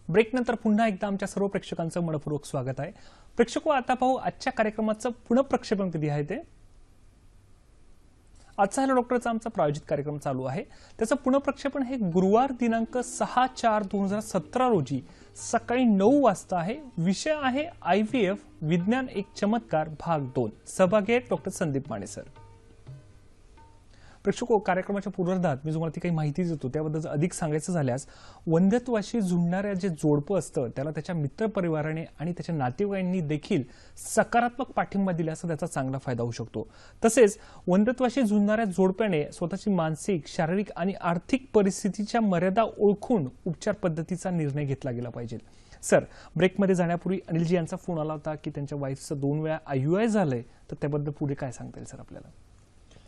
ब्रेकनंतर पुन्हा एकदा आमच्या सर्व प्रेक्षकांचं मनपूर्वक स्वागत आहे. प्रेक्षको, आता पाहू आजच्या कार्यक्रमाचं पुनःप्रक्षेपण कधी आहे ते. आजचा हॅलो डॉक्टरचा आमचा प्रायोजित कार्यक्रम चालू आहे. त्याचं पुनःप्रक्षेपण हे गुरुवार दिनांक 6/4/2017 रोजी सकाळी 9 वाजता आहे. विषय आहे IVF विज्ञान एक चमत्कार भाग 2. सहभागी आहेत डॉक्टर संदीप माने सर. प्रेक्षको, कार्यक्रमाच्या पूर्वार्धात मी तुम्हाला ती काही माहिती देतो त्याबद्दल अधिक सांगायचं झाल्यास, वंध्यत्वाशी झुंजणाऱ्या जे जोडपं असतं त्याला त्याच्या मित्रपरिवाराने आणि त्याच्या नातेवाईकांनी देखील सकारात्मक पाठिंबा दिल्यास त्याचा चांगला फायदा होऊ शकतो. तसेच वंध्यत्वाशी झुंजणाऱ्या जोडप्याने स्वतःची मानसिक, शारीरिक आणि आर्थिक परिस्थितीच्या मर्यादा ओळखून उपचार पद्धतीचा निर्णय घेतला गेला पाहिजे. सर, ब्रेकमध्ये जाण्यापूर्वी अनिलजी यांचा फोन आला होता की त्यांच्या वाईफचं 2 वेळा IUI झालंय, तर त्याबद्दल पुढे काय सांगता येईल सर आपल्याला?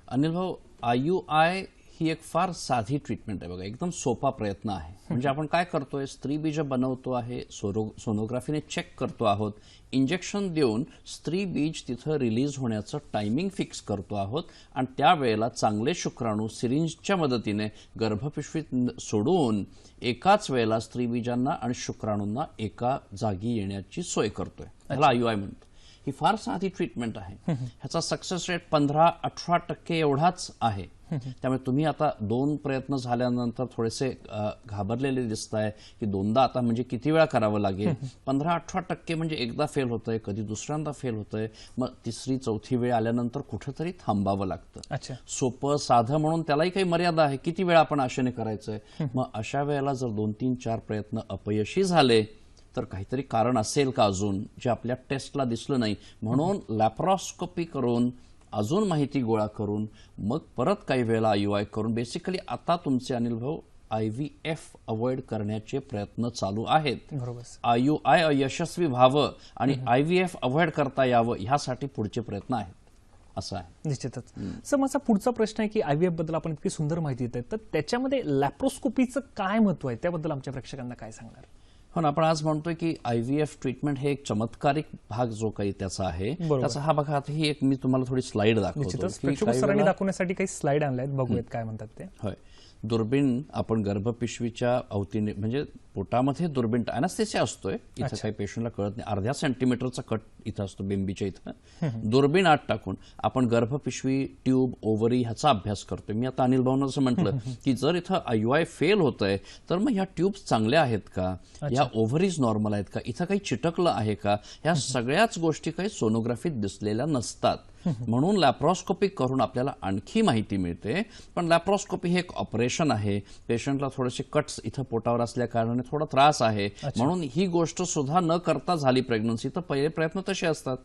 अनिल भाऊ, IUI ही एक फार साधी ट्रीटमेंट आहे बघा. एकदम सोपा प्रयत्न आहे. म्हणजे आपण काय करतोय, स्त्रीबीज बनवतो आहे, सोनोग्राफीने चेक करतो आहोत, इंजेक्शन देऊन स्त्रीबीज तिथं रिलीज होण्याचं टायमिंग फिक्स करतो आहोत आणि त्यावेळेला चांगले शुक्राणू सिरिंजच्या मदतीने गर्भपिशवीत सोडून एकाच वेळेला स्त्रीबीजांना आणि शुक्राणूंना एका जागी येण्याची सोय करतोय. त्याला IUI म्हणतो. ही फार साधी ट्रीटमेंट आहे. ह्याचा सक्सेस रेट 15-18% एवढाच आहे. त्यामुळे तुम्ही आता 2 प्रयत्न झाल्यानंतर थोडेसे घाबरलेले दिसताय की 2दा आता म्हणजे किती वेळा करावं लागेल. 15-18% म्हणजे एकदा फेल होतंय, कधी दुसऱ्यांदा फेल होतंय, मग 3री-4थी वेळ आल्यानंतर कुठेतरी थांबावं लागतं. सोपं साधं म्हणून त्यालाही काही मर्यादा आहे, किती वेळा आपण आशेने करायचंय. मग अशा वेळेला जर 2-3-4 प्रयत्न अपयशी झाले तर काहीतरी कारण असेल का अजून जे आपल्या टेस्टला दिसलं नाही, म्हणून लॅप्रोस्कोपी करून अजून माहिती गोळा करून मग परत काही वेळेला IUI करून बेसिकली आता तुमचे अनिल भाऊ IVF अवॉइड करण्याचे प्रयत्न चालू आहेत. IUI यशस्वी व्हावं आणि IVF अवॉइड करता यावं ह्यासाठी पुढचे प्रयत्न आहेत. असं आहे. निश्चितच. सर, माझा पुढचा प्रश्न आहे की IVF बद्दल आपण इतकी सुंदर माहिती देत आहे, तर त्याच्यामध्ये लॅप्रोस्कोपीचं काय महत्व आहे त्याबद्दल आमच्या प्रेक्षकांना काय सांगणार? हो ना, आपण आज म्हणतोय की IVF ट्रीटमेंट हे एक चमत्कारिक भाग जो काही त्याचा आहे त्याचा हा बघा. आता ही एक मी तुम्हाला थोडी स्लाइड दाखवतो. सरांनी दाखवण्यासाठी काही स्लाइड आणल्यात, बघूयात काय म्हणतात ते. होय, दुर्बीण आपण गर्भपिशवीच्या अवतीने म्हणजे पोटामध्ये दुर्बीण अॅनेस्थेसिया असतोय. इथं काही पेशंटला कळत नाही. अर्ध्या सेंटीमीटरचा कट इथं असतो बेंबीच्या इथं. दुर्बीण आत टाकून आपण गर्भपिशवी, ट्यूब, ओव्हरी ह्याचा अभ्यास करतोय. मी आता अनिल भाऊनं असं म्हटलं की जर इथं IUI फेल होतंय तर मग ह्या ट्यूब्स चांगल्या आहेत का, ह्या ओव्हरीज नॉर्मल आहेत का, इथं काही चिटकलं आहे का, ह्या सगळ्याच गोष्टी काही सोनोग्राफीत दिसलेल्या नसतात. म्हणून लॅप्रोस्कोपी करून आपल्याला आणखी माहिती मिळते. पण लॅप्रोस्कोपी हे एक ऑपरेशन आहे. पेशंटला थोडेसे कट्स इथं पोटावर असल्या कारणाने थोडा त्रास आहे. म्हणून ही गोष्ट सुद्धा न करता झाली प्रेग्नन्सी तर पहिले प्रयत्न तसे असतात.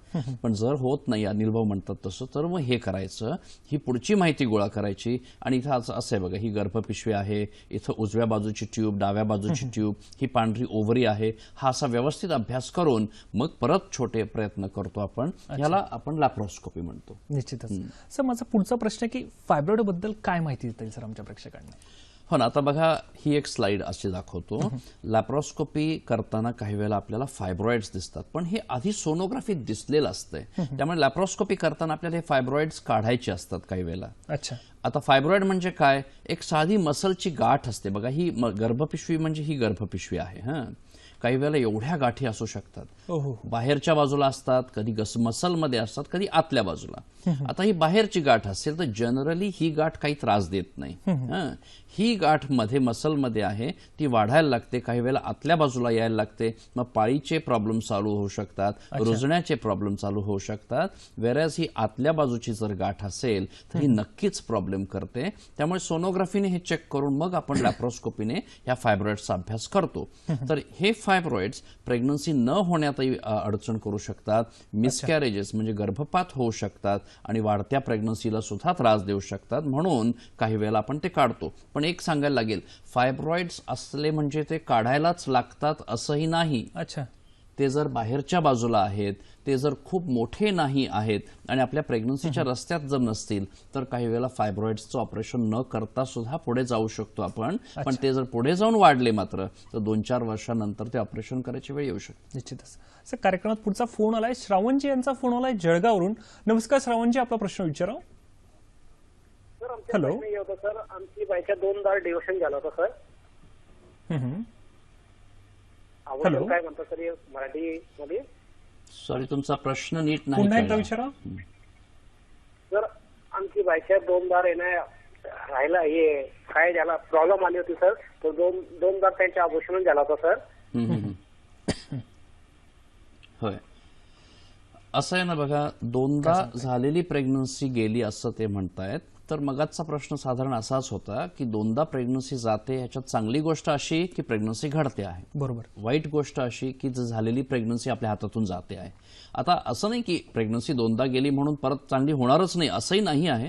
पण जर होत नाही, अनिल भाऊ म्हणतात तसं, तर मग हे करायचं, ही पुढची माहिती गोळा करायची. आणि इथं असं आहे बघा, ही गर्भपिशवी आहे, इथं उजव्या बाजूची ट्यूब, डाव्या बाजूची ट्यूब, ही पांढरी ओव्हरी आहे. हा असा व्यवस्थित अभ्यास करून मग परत छोटे प्रयत्न करतो आपण. ह्याला आपण लॅप्रोस्कोपी म्हणतो. निश्चितच. सर, माझा पुढचा प्रश्न आहे की फायब्रॉइड बद्दल काय माहिती देता येईल सर आमच्या प्रेक्षकांना? हो ना, आता बघा ही एक स्लाइड अशी दाखवतो. लॅप्रोस्कोपी करताना काही वेळेला आपल्याला फायब्रॉइड्स दिसतात, पण हे आधी सोनोग्राफीत दिसलेलं असतंय. त्यामुळे लॅप्रोस्कोपी करताना आपल्याला हे फायब्रॉइड्स काढायचे असतात काही वेळेला. आता फायब्रॉइड म्हणजे काय, एक साधी मसलची गाठ असते बघा. ही गर्भपिशवी म्हणजे ही गर्भपिशवी आहे. काही वेळेला एवढ्या गाठी असू शकतात. बाहेरच्या बाजूला असतात, कधी मसलमध्ये असतात, कधी आतल्या बाजूला. आता ही बाहेरची गाठ असेल तर जनरली ही गाठ काही त्रास देत नाही. ही गाठ मध्ये मसलमध्ये आहे, ती वाढायला लागते, काही वेळेला आतल्या बाजूला यायला लागते. मग पाळीचे प्रॉब्लेम चालू होऊ शकतात, रुजण्याचे प्रॉब्लेम चालू होऊ शकतात. वेरॅज ही आतल्या बाजूची जर गाठ असेल तर ही नक्कीच प्रॉब्लेम करते. त्यामुळे सोनोग्राफीने हे चेक करून मग आपण लॅप्रोस्कोपीने या फायब्रॉइड्सचा अभ्यास करतो. तर हे फायब्रॉइड्स प्रेग्नन्सी न होण्यातही अडचण करू शकतात. मिसकॅरेजेस म्हणजे गर्भपात होऊ शकतात आणि वाढत्या प्रेग्नन्सीला सुद्धा त्रास देऊ शकतात. म्हणून काही वेळेला आपण ते काढतो. पण एक सांगायला लागेल, फायब्रॉइड्स असले म्हणजे ते काढायलाच लागतात असंही नाही. ते जर बाहेरच्या बाजूला आहेत, ते जर खूप मोठे नाही आहेत आणि आपल्या प्रेग्नन्सीच्या रस्त्यात जर नसतील तर काही वेळेला फायब्रॉइड्सचं ऑपरेशन न करता सुद्धा पुढे जाऊ शकतो आपण. पण ते जर पुढे जाऊन वाढले मात्र तर 2-4 वर्षानंतर ते ऑपरेशन करायची वेळ येऊ शकते. निश्चितच. सर, कार्यक्रमात पुढचा फोन आलाय. श्रावणजी यांचा फोन आलाय जळगाववरून. नमस्कार श्रावणजी, आपला प्रश्न विचारा. हॅलो सर, आमची बायका 2दा डिव्होर्शन झाला होता सर. हॅलो, काय म्हणता सर मराठी मध्ये? सॉरी, तुमचा प्रश्न नीट नाही पुन्हा एकदा कळला. विचारा. सर, आमची बायका 2दा राहिला हे काय झाला प्रॉब्लेम आली होती सर. तर 2दा त्यांच्या अबॉर्शन झाला होता सर. होय, असं आहे ना बघा, 2दा झालेली प्रेग्नन्सी गेली असं ते म्हणतायत. तर मगाचा प्रश्न साधारण असाच होता की 2दा प्रेग्नन्सी जाते, ह्याच्यात चांगली गोष्ट अशी की प्रेग्नन्सी घडते आहे, बरोबर. वाईट गोष्ट अशी की झालेली प्रेग्नन्सी आपल्या हातातून जाते आहे. आता असं नाही की प्रेग्नन्सी 2दा गेली म्हणून परत चांगली होणारच नाही, असंही नाही आहे.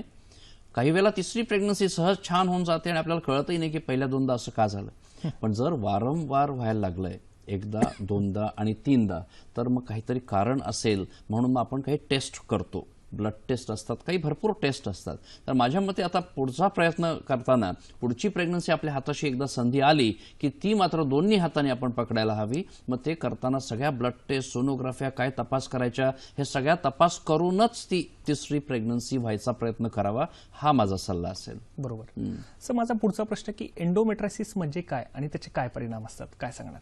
काही वेळेला तिसरी प्रेग्नन्सी सहज छान होऊन जाते आणि आपल्याला कळतही नाही की पहिल्या 2दा असं का झालं. पण जर वारंवार व्हायला लागलंय, 1दा 2दा आणि 3दा, तर मग काहीतरी कारण असेल म्हणून मग आपण काही टेस्ट करतो. ब्लड टेस्ट असतात, काही भरपूर टेस्ट असतात. तर माझ्या मते आता पुढचा प्रयत्न करताना पुढची प्रेग्नन्सी आपल्या हाताशी एकदा संधी आली की ती मात्र दोन्ही हाताने आपण पकडायला हवी. मग ते करताना सगळ्या ब्लड टेस्ट, सोनोग्राफ्या काय तपास करायच्या, हे सगळ्या तपास करूनच ती तिसरी प्रेग्नन्सी व्हायचा प्रयत्न करावा, हा माझा सल्ला असेल. बरोबर. सर, माझा पुढचा प्रश्न की एंडोमेट्रायसिस म्हणजे काय आणि त्याचे काय परिणाम असतात, काय सांगणार?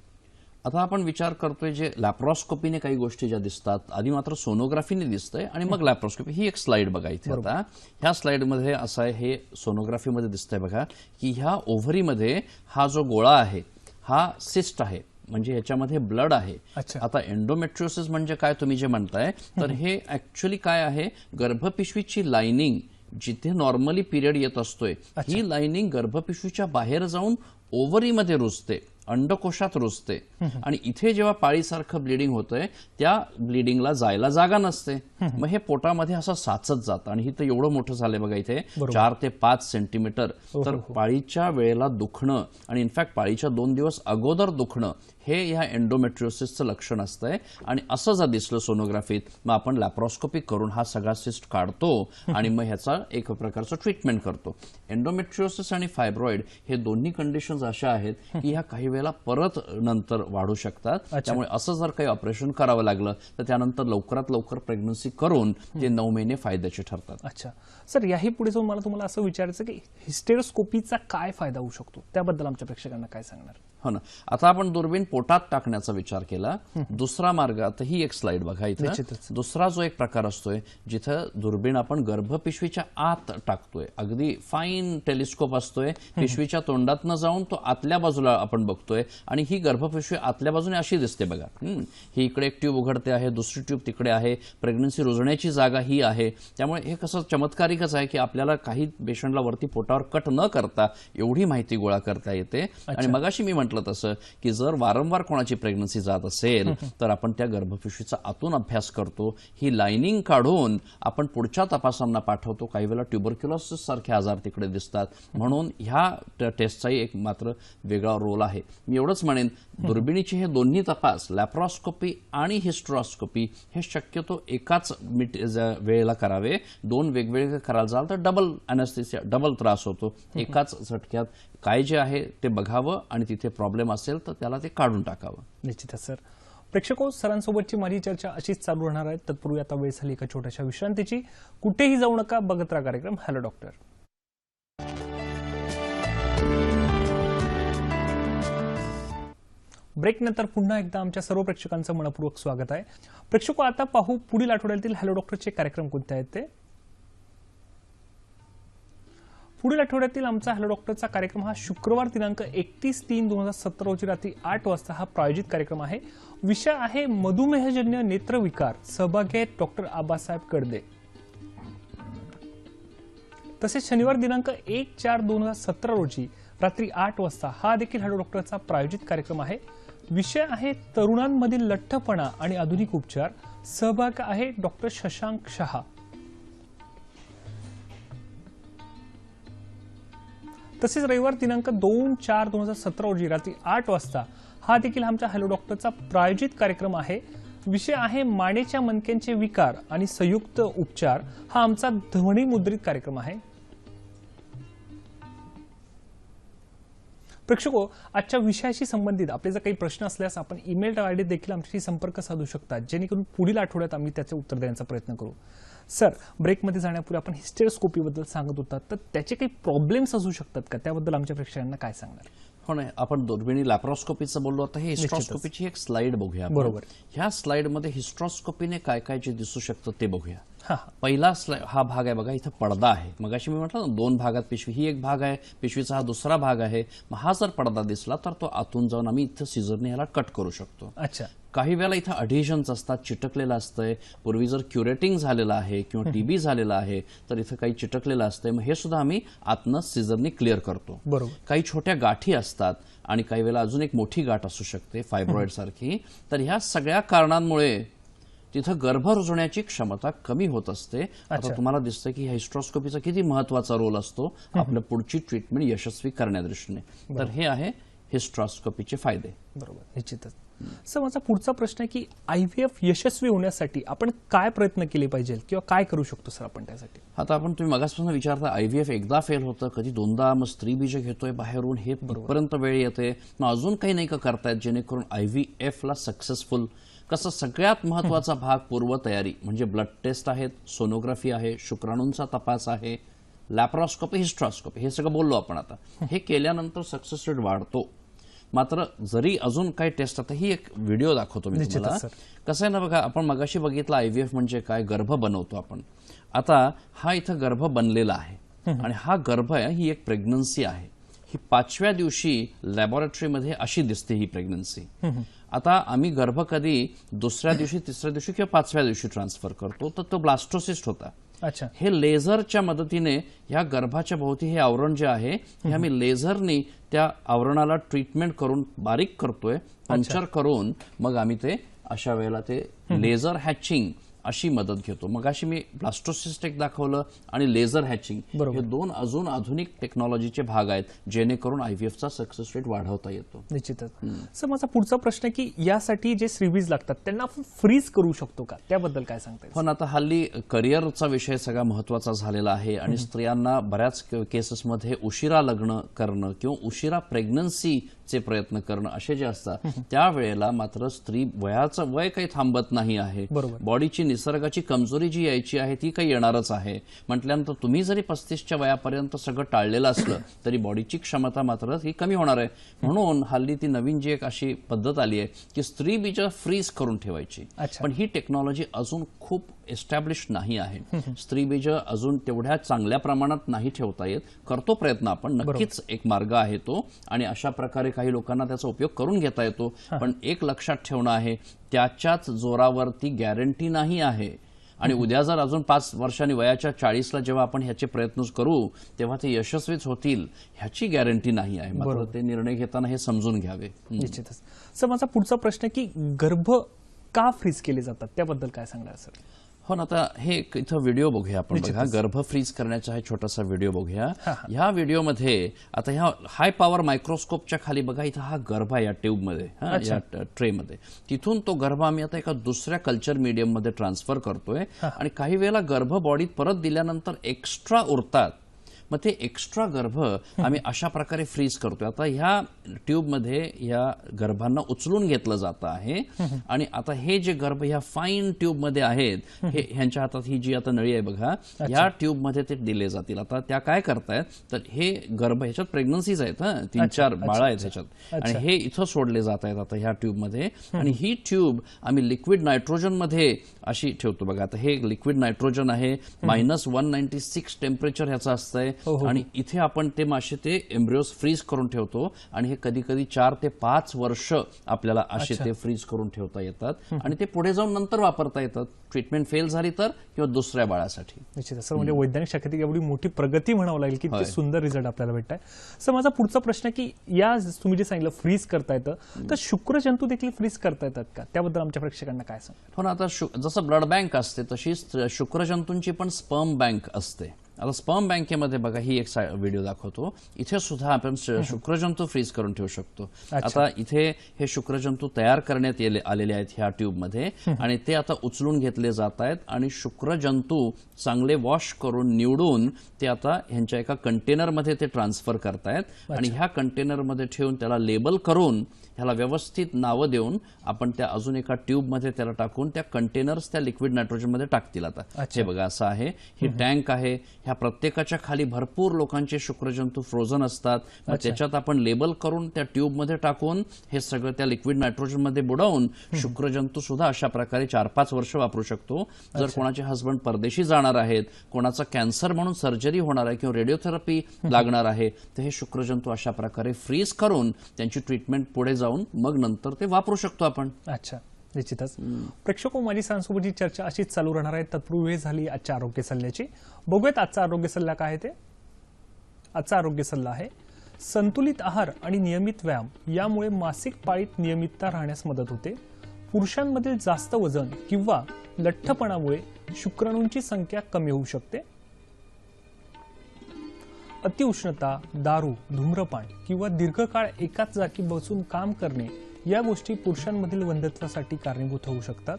आता आपण विचार करतोय जे लॅप्रोस्कोपीने काही गोष्टी ज्या दिसतात, आधी मात्र सोनोग्राफीने दिसतंय आणि मग लॅप्रोस्कोपी. ही एक स्लाइड बघा इथे. आता ह्या स्लाइडमध्ये असं आहे, हे सोनोग्राफीमध्ये दिसतंय बघा की ह्या ओव्हरीमध्ये हा जो गोळा आहे हा सिस्ट आहे, म्हणजे ह्याच्यामध्ये ब्लड आहे. आता एंडोमेट्रियोसिस म्हणजे काय तुम्ही जे म्हणताय, तर हे ऍक्च्युअली काय आहे, गर्भपिशवीची लाइनिंग जिथे नॉर्मली पिरियड येत असतोय, ही लाइनिंग गर्भपिशवीच्या बाहेर जाऊन ओव्हरीमध्ये रुजते, अंडकोशात रुजते आणि इथे जेव्हा पाळीसारखं ब्लिडिंग होतंय त्या ब्लिडिंगला जायला जागा नसते. मग हे पोटामध्ये असं साचत जातं आणि इथं एवढं मोठं झालंय बघा इथे 4 ते 5 सेंटीमीटर. तर पाळीच्या वेळेला दुखणं आणि इनफॅक्ट पाळीच्या 2 दिवस अगोदर दुखणं हे ह्या एंडोमेट्रियोसिसचं लक्षण असतंय. आणि असं जर दिसलं सोनोग्राफीत, मग आपण लॅप्रोस्कोपी करून हा सगळा सिस्ट काढतो आणि मग ह्याचा एक प्रकारचं ट्रीटमेंट करतो. एंडोमेट्रियोसिस आणि फायब्रॉइड हे दोन्ही कंडिशन्स अशा आहेत की ह्या काही वेळेला परत नंतर वाढू शकतात. त्यामुळे असं जर काही ऑपरेशन करावं लागलं तर त्यानंतर लवकरात लवकर प्रेग्नन्सी करून ते 9 महिने फायद्याचे ठरतात. अच्छा सर, याही पुढे जाऊन मला तुम्हाला असं विचारायचं की हिस्टेरोस्कोपीचा काय फायदा होऊ शकतो, त्याबद्दल आमच्या प्रेक्षकांना काय सांगणार? हो ना, आता आपण दुर्बीण पोटात टाकण्याचा विचार केला. दुसरा मार्ग, आता ही एक स्लाइड बघा इथे. दुसरा जो एक प्रकार असतोय जिथं दुर्बीण आपण गर्भपिशवीच्या आत टाकतोय, अगदी फाईन टेलिस्कोप असतोय, पिशवीच्या तोंडातनं जाऊन तो आतल्या बाजूला आपण बघतोय आणि ही गर्भपिशवी आतल्या बाजूने अशी दिसते बघा. ही इकडे एक ट्यूब उघडते आहे, दुसरी ट्यूब तिकडे आहे, प्रेग्नन्सी रुजण्याची जागा ही आहे. त्यामुळे हे कसं चमत्कारिकच आहे की आपल्याला काही पेशंटला वरती पोटावर कट न करता एवढी माहिती गोळा करता येते. आणि मगाशी मी म्हटलं तसं की जर वारंवार कोणाची प्रेग्नन्सी जात असेल तर आपण त्या गर्भपिशवीचा आतून अभ्यास करतो, ही लाइनिंग काढून आपण पुढच्या तपासांना पाठवतो. काही वेळेला ट्युबरक्युलोसिस सारखे आजार तिकडे दिसतात, म्हणून ह्या टेस्टचाही एक मात्र वेगळा रोल आहे. मी एवढंच म्हणेन, दुर्बिणीचे हे दोन्ही तपास, लॅप्रोस्कोपी आणि हिस्टेरोस्कोपी, हे शक्यतो एकाच वेळेला करावे. 2 वेगवेगळे करायला जाल तर डबल अॅनेस्थेसिया, डबल त्रास होतो. एकाच झटक्यात काय जे आहे ते बघावं आणि तिथे प्रॉब्लेम असेल तर त्याला ते काढून टाकावं. निश्चितच सर. प्रेक्षको, सरांसोबतची माझी चर्चा अशीच चालू राहणार आहे. तत्पूर्वी आता वेळ झाली एका छोट्याशा विश्रांतीची. कुठेही जाऊ नका, बघत राहा कार्यक्रम हॅलो डॉक्टर. ब्रेक नंतर पुन्हा एकदा आमच्या सर्व प्रेक्षकांचं मनपूर्वक स्वागत आहे. प्रेक्षको, आता पाहू पुढील आठवड्यातील हॅलो डॉक्टरचे कार्यक्रम कोणते आहेत ते. पुढील आठवड्यातील आमचा हॅलो डॉक्टरचा कार्यक्रम हा शुक्रवार दिनांक 31/3/2017 रोजी रात्री 8 वाजता हा प्रायोजित कार्यक्रम आहे. विषय आहे मधुमेहजन्य नेत्रविकार. सहभागी आहेत डॉक्टर आबासाहेब कडदे. तसेच शनिवार दिनांक 1/4/2017 रोजी रात्री 8 वाजता हा देखील हॅलो डॉक्टरचा प्रायोजित कार्यक्रम आहे. विषय आहे तरुणांमधील लठ्ठपणा आणि आधुनिक उपचार. सहभाग आहे डॉक्टर शशांक शहा. तसेच रविवार दिनांक 2/4/2017 रोजी रात्री 8 वाजता हा देखील आमच्या हॅलो डॉक्टरचा प्रायोजित कार्यक्रम आहे. विषय आहे मानेच्या मणक्यांचे विकार आणि संयुक्त उपचार. हा आमचा ध्वनिमुद्रित कार्यक्रम आहे. प्रेक्षको, आजच्या विषयाशी संबंधित आपले जर काही प्रश्न असल्यास आपण ईमेल आयडी देखील आमच्याशी संपर्क साधू शकता, जेणेकरून पुढील आठवड्यात आम्ही त्याचे उत्तर देण्याचा प्रयत्न करू. सर, ब्रेकमध्ये जाण्यापूर्वी आपण हिस्टेरोस्कोपीबद्दल सांगत होता, तर त्याचे काही प्रॉब्लेम्स असू शकतात का? त्याबद्दल आमच्या प्रेक्षकांना काय सांगणार? हो नाही, आपण दुर्बिणी लॅप्रोस्कोपीचं बोललो. आता हे हिस्ट्रोस्कोपीची एक स्लाइड बघूया आपण. बरोबर. ह्या स्लाइडमध्ये हिस्ट्रोस्कोपीने काय काय जे दिसू शकतं ते बघूया. हा पहिला हा भाग आहे बघा, इथं पडदा आहे. मगाशी मी म्हटलं ना, 2 भागात पिशवी, ही एक भाग आहे, पिशवीचा हा दुसरा भाग आहे. मग हा जर पडदा दिसला तर तो आतून जाऊन आम्ही इथं सिझरने ह्याला कट करू शकतो. अच्छा. काही वेळेला इथं अडिशन्स असतात, चिटकलेलं असतंय. पूर्वी जर क्युरेटिंग झालेलं आहे किंवा टीबी झालेला आहे तर इथं काही चिटकलेलं असतंय. मग हे सुद्धा आम्ही आतनं सिझरने क्लिअर करतो. बरोबर. काही छोट्या गाठी असतात आणि काही वेळेला अजून एक मोठी गाठ असू शकते, फायब्रॉइड सारखी. तर ह्या सगळ्या कारणांमुळे तिथं गर्भ रुजण्याची क्षमता कमी होत असते. आता तुम्हाला दिसतं की ह्या हिस्ट्रोस्कोपीचा किती महत्वाचा रोल असतो आपल्या पुढची ट्रीटमेंट यशस्वी करण्यादृष्टीने. तर हे आहे हिस्ट्रोस्कोपीचे फायदे. बरोबर, निश्चितच. सर, माझा पुढचा प्रश्न आहे की IVF यशस्वी होण्यासाठी आपण काय प्रयत्न केले पाहिजे किंवा काय करू शकतो सर आपण त्यासाठी? आता आपण तुम्ही मगासपासून विचारता IVF एकदा फेल होतं, कधी 2दा, मग स्त्री बीज घेतोय बाहेरून, हे पर्यंत वेळ येते. मग अजून काही नाही का करतायत जेणेकरून IVF ला सक्सेसफुल कसं? सगळ्यात महत्वाचा भाग पूर्वतयारी म्हणजे ब्लड टेस्ट आहेत, सोनोग्राफी आहे, शुक्राणूंचा तपास आहे, लॅप्रोस्कोपी, हिस्ट्रोस्कोपी, हे सगळं बोललो आपण. आता हे केल्यानंतर सक्सेस रेट वाढतो. मात्र जरी अजून काही टेस्ट, आता ही एक व्हिडिओ दाखवतो मी तुम्हाला. कसं आहे ना बघा, आपण मगाशी बघितलं IVF म्हणजे काय, गर्भ बनवतो आपण. आता हा इथं गर्भ बनलेला आहे आणि हा गर्भ आहे, ही एक प्रेग्नन्सी आहे. ही 5व्या दिवशी लॅबोरेटरीमध्ये अशी दिसते ही प्रेग्नन्सी. आता आम्ही गर्भ कधी 2ऱ्या दिवशी, 3ऱ्या दिवशी किंवा 5व्या दिवशी ट्रान्सफर करतो, तर तो ब्लास्टोसिस्ट होता. अच्छा. हे लेझरच्या मदतीने ह्या गर्भाच्या भोवती हे आवरण जे आहे हे आम्ही लेझरनी त्या आवरणाला ट्रीटमेंट करून बारीक करतोय, पंक्चर करून मग आम्ही ते अशा वेळेला ते लेझर हॅचिंग अशी मदत घेतो. मग अशी मी ब्लास्टोसिस्ट एक दाखवलं आणि लेझर हॅचिंग, हे 2 अजून आधुनिक टेक्नॉलॉजीचे भाग आहेत जेणेकरून IVFचा सक्सेस रेट वाढवता येतो. निश्चितच. सर, माझा पुढचा प्रश्न आहे की यासाठी जे स्त्रीबीज लागतात त्यांना आपण फ्रीज करू शकतो का? त्याबद्दल काय सांगता येईल? पण आता हल्ली करिअरचा विषय सगळा महत्वाचा झालेला आहे आणि स्त्रियांना बऱ्याच केसेसमध्ये उशिरा लग्न करणं किंवा उशिरा प्रेग्नन्सीचे प्रयत्न करणं असे जे असतात, त्यावेळेला मात्र स्त्री वयाचं वय काही थांबत नाही आहे. बॉडीची निसर्गाची कमजोरी जी यायची आहे ती काही येणारच आहे. म्हटल्यानंतर तुम्ही जरी 35च्या वयापर्यंत सगळं टाळलेलं असलं तरी बॉडीची क्षमता मात्र ही कमी होणार आहे. म्हणून हल्ली ती नवीन जी एक अशी पद्धत आली आहे की स्त्री बीज फ्रीज करून ठेवायची. पण ही टेक्नॉलॉजी अजून खूप एस्टॅब्लिश नाही आहे. स्त्री बीज अजून तेवढ्या चांगल्या प्रमाणात नाही ठेवता येत. करतो प्रयत्न आपण, नक्कीच एक मार्ग आहे तो आणि अशा प्रकारे काही लोकांना त्याचा उपयोग करून घेता येतो. पण एक लक्षात ठेवणं आहे, त्याच्याच जोरावरती गॅरंटी नाही आहे. आणि उद्या जर अजून 5 वर्षांनी वयाच्या 40ला जेव्हा आपण ह्याचे प्रयत्न करू तेव्हा ते यशस्वीच होतील ह्याची गॅरंटी नाही आहे. मात्र ते निर्णय घेताना हे समजून घ्यावे. निश्चितच. सर, माझा पुढचा प्रश्न आहे की गर्भ का फ्रीज केले जातात त्याबद्दल काय सांगणार सर? हो ना, आता हे इथं व्हिडिओ बघूया आपण. बघा, गर्भ फ्रीज करण्याचा हा छोटासा व्हिडिओ बघूया. ह्या व्हिडिओमध्ये आता ह्या हाय पॉवर मायक्रोस्कोपच्या खाली बघा, इथं हा गर्भ आहे या ट्यूबमध्ये, या ट्रेमध्ये. तिथून तो गर्भ आम्ही आता एका दुसऱ्या कल्चर मीडियम मध्ये ट्रान्सफर करतोय आणि काही वेळेला गर्भ बॉडीत परत दिल्यानंतर एक्स्ट्रा उरतात. मग ते एक्स्ट्रा गर्भ आम्ही अशा प्रकारे फ्रीज करतोय. आता ह्या ट्यूबमध्ये या गर्भांना उचलून घेतलं जातं आहे आणि आता हे जे गर्भ ह्या फाईन ट्यूबमध्ये आहेत, हे ह्यांच्या हातात ही जी आता नळी आहे बघा, या ट्यूबमध्ये ते दिले जातील. आता त्या काय करतायत तर हे गर्भ, ह्याच्यात प्रेग्नन्सीज आहेत, 3-4 बाळं आहेत ह्याच्यात, आणि हे इथं सोडले जात आहेत आता ह्या ट्यूबमध्ये. आणि ही ट्यूब आम्ही लिक्विड नायट्रोजनमध्ये अशी ठेवतो बघा. आता हे लिक्विड नायट्रोजन आहे, -196 टेम्परेचर ह्याचं असतंय आणि इथे आपण ते मासे ते एम्ब्रियोज फ्रीज करून ठेवतो आणि हे कधी कधी 4 ते 5 वर्ष आपल्याला असे ते फ्रीज करून ठेवता येतात आणि ते पुढे जाऊन नंतर वापरता येतात. ट्रीटमेंट फेल झाली तर किंवा दुसऱ्या बाळासाठी. निश्चित सर, म्हणजे वैज्ञानिक शाखेत एवढी मोठी प्रगती म्हणावं लागेल की किती सुंदर रिझल्ट आपल्याला भेटताय. सर, माझा पुढचा प्रश्न आहे की या तुम्ही जे सांगितलं फ्रीज करता येतं, तर शुक्रजंतू देखील फ्रीज करता येतात का? त्याबद्दल आमच्या प्रेक्षकांना काय सांगा? हो ना, आता जसं ब्लड बँक असते तशी शुक्रजंतूंची पण स्पर्म बँक असते. आता स्पर्म बँकेमध्ये बघा ही एक व्हिडिओ दाखवतो. इथे सुद्धा आपण शुक्रजंतू फ्रीज करून ठेवू शकतो. आता इथे हे शुक्रजंतू तयार करण्यात आलेले आहेत ह्या ट्यूबमध्ये आणि ते आता उचलून घेतले जात आहेत आणि शुक्रजंतू चांगले वॉश करून निवडून ते आता ह्यांच्या एका कंटेनरमध्ये ते ट्रान्सफर करतायत आणि ह्या कंटेनरमध्ये ठेवून त्याला लेबल करून ह्याला व्यवस्थित नावं देऊन आपण त्या अजून एका ट्यूबमध्ये त्याला टाकून त्या कंटेनर्स त्या लिक्विड नायट्रोजनमध्ये टाकतील. आता हे बघा असं आहे, ही टँक आहे. ह्या प्रत्येकाच्या खाली भरपूर लोकांचे शुक्रजंतू फ्रोझन असतात. मग त्याच्यात आपण लेबल करून त्या ट्यूबमध्ये टाकून हे सगळं त्या लिक्विड नायट्रोजनमध्ये बुडवून शुक्रजंतू सुद्धा अशा प्रकारे 4-5 वर्ष वापरू शकतो. जर कोणाचे हसबंड परदेशी जाणार आहेत, कोणाचा कॅन्सर म्हणून सर्जरी होणार आहे किंवा रेडिओथेरपी लागणार आहे, तर हे शुक्रजंतू अशा प्रकारे फ्रीज करून त्यांची ट्रीटमेंट पुढे जाऊन मग नंतर ते वापरू शकतो आपण. अच्छा, निश्चितच. प्रेक्षको, माझी सांसोबतची चर्चा अशीच चालू राहणार आहे. तत्पूर्वी वेळ झाली आजच्या आरोग्य सल्ल्याची. बघूयात आजचा आरोग्य सल्ला काय आहे ते. आजचा आरोग्य सल्ला आहे, संतुलित आहार आणि नियमित व्यायाम यामुळे मासिक पाळीत नियमितता राहण्यास मदत होते. पुरुषांमधील जास्त वजन किंवा लठ्ठपणामुळे शुक्राणूंची संख्या कमी होऊ शकते. अतिउष्णता, दारू, धूम्रपान किंवा दीर्घकाळ एकाच जागी बसून काम करणे या गोष्टी पुरुषांमधील वंध्यत्वासाठी कारणीभूत होऊ शकतात.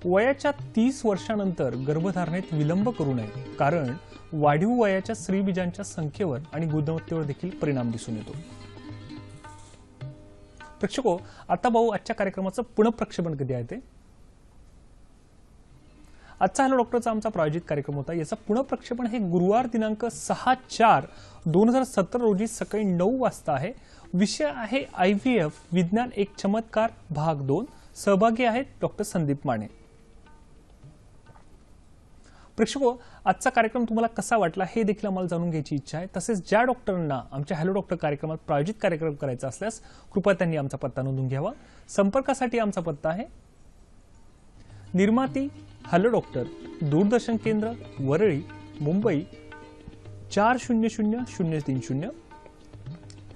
वयाच्या 30 वर्षानंतर गर्भधारणेत विलंब करू नये, कारण वाढीव वयाच्या स्त्रीबीजांच्या संख्येवर आणि गुणवत्तेवर देखील परिणाम दिसून येतो. प्रेक्षको, आता भाऊ आजच्या कार्यक्रमाचं पुनःप्रक्षेपण कधी आहे ते? आजचा हॅलो डॉक्टरचा आमचा प्रायोजित कार्यक्रम होता. याचा पुनःप्रक्षेपण हे गुरुवार दिनांक 6/4/2017 रोजी सकाळी 9 वाजता आहे. विषय आहे IVF विज्ञान एक चमत्कार भाग 2. सहभागी आहेत डॉक्टर संदीप माने. प्रेक्षको, आजचा कार्यक्रम तुम्हाला कसा वाटला हे देखील आम्हाला जाणून घ्यायची इच्छा आहे. तसेच ज्या डॉक्टरांना आमच्या हॅलो डॉक्टर कार्यक्रमात प्रायोजित कार्यक्रम करायचा असल्यास कृपया त्यांनी आमचा पत्ता नोंदवून घ्यावा. संपर्कासाठी आमचा पत्ता आहे निर्माती हॅलो डॉक्टर, दूरदर्शन केंद्र, वरळी, मुंबई 400030.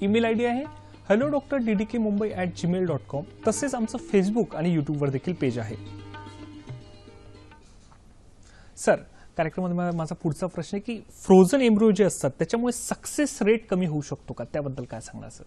ईमेल ID आहे hellodoctor@ddkmumbai@gmail.com. तसेच आमचं फेसबुक आणि युट्यूबवर देखील पेज आहे. सर, कार्यक्रमामध्ये माझा पुढचा प्रश्न आहे की फ्रोझन एम्ब्रियो जे असतात त्याच्यामुळे सक्सेस रेट कमी होऊ शकतो का? त्याबद्दल काय सांगणार सर?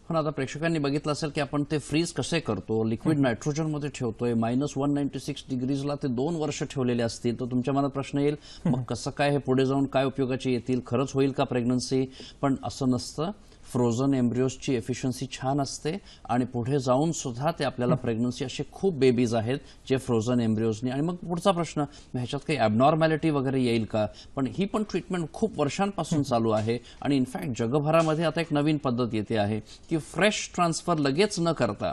पण आता प्रेक्षकांनी बघितलं असेल की आपण ते फ्रीज कसे करतो, लिक्विड नायट्रोजन मध्ये ठेवतोय, -196 डिग्रीजला ते 2 वर्ष ठेवलेले असतील. तर तुमच्या मनात प्रश्न येईल, मग कसं काय हे पुढे जाऊन काय उपयोगाचे येतील, खरंच होईल का प्रेग्नन्सी? पण असं नसतं. फ्रोझन एम्ब्रियोजची एफिशियन्सी छान असते आणि पुढे जाऊन सुद्धा ते आपल्याला प्रेग्नन्सी असे खूप बेबीज आहेत जे फ्रोझन एम्ब्रियोजनी. आणि मग पुढचा प्रश्न, ह्याच्यात काही ॲबनॉर्मॅलिटी वगैरे येईल का? पण ही पण ट्रीटमेंट खूप वर्षांपासून चालू आहे आणि इनफॅक्ट जगभरामध्ये आता एक नवीन पद्धत येते आहे की फ्रेश ट्रान्सफर लगेच न करता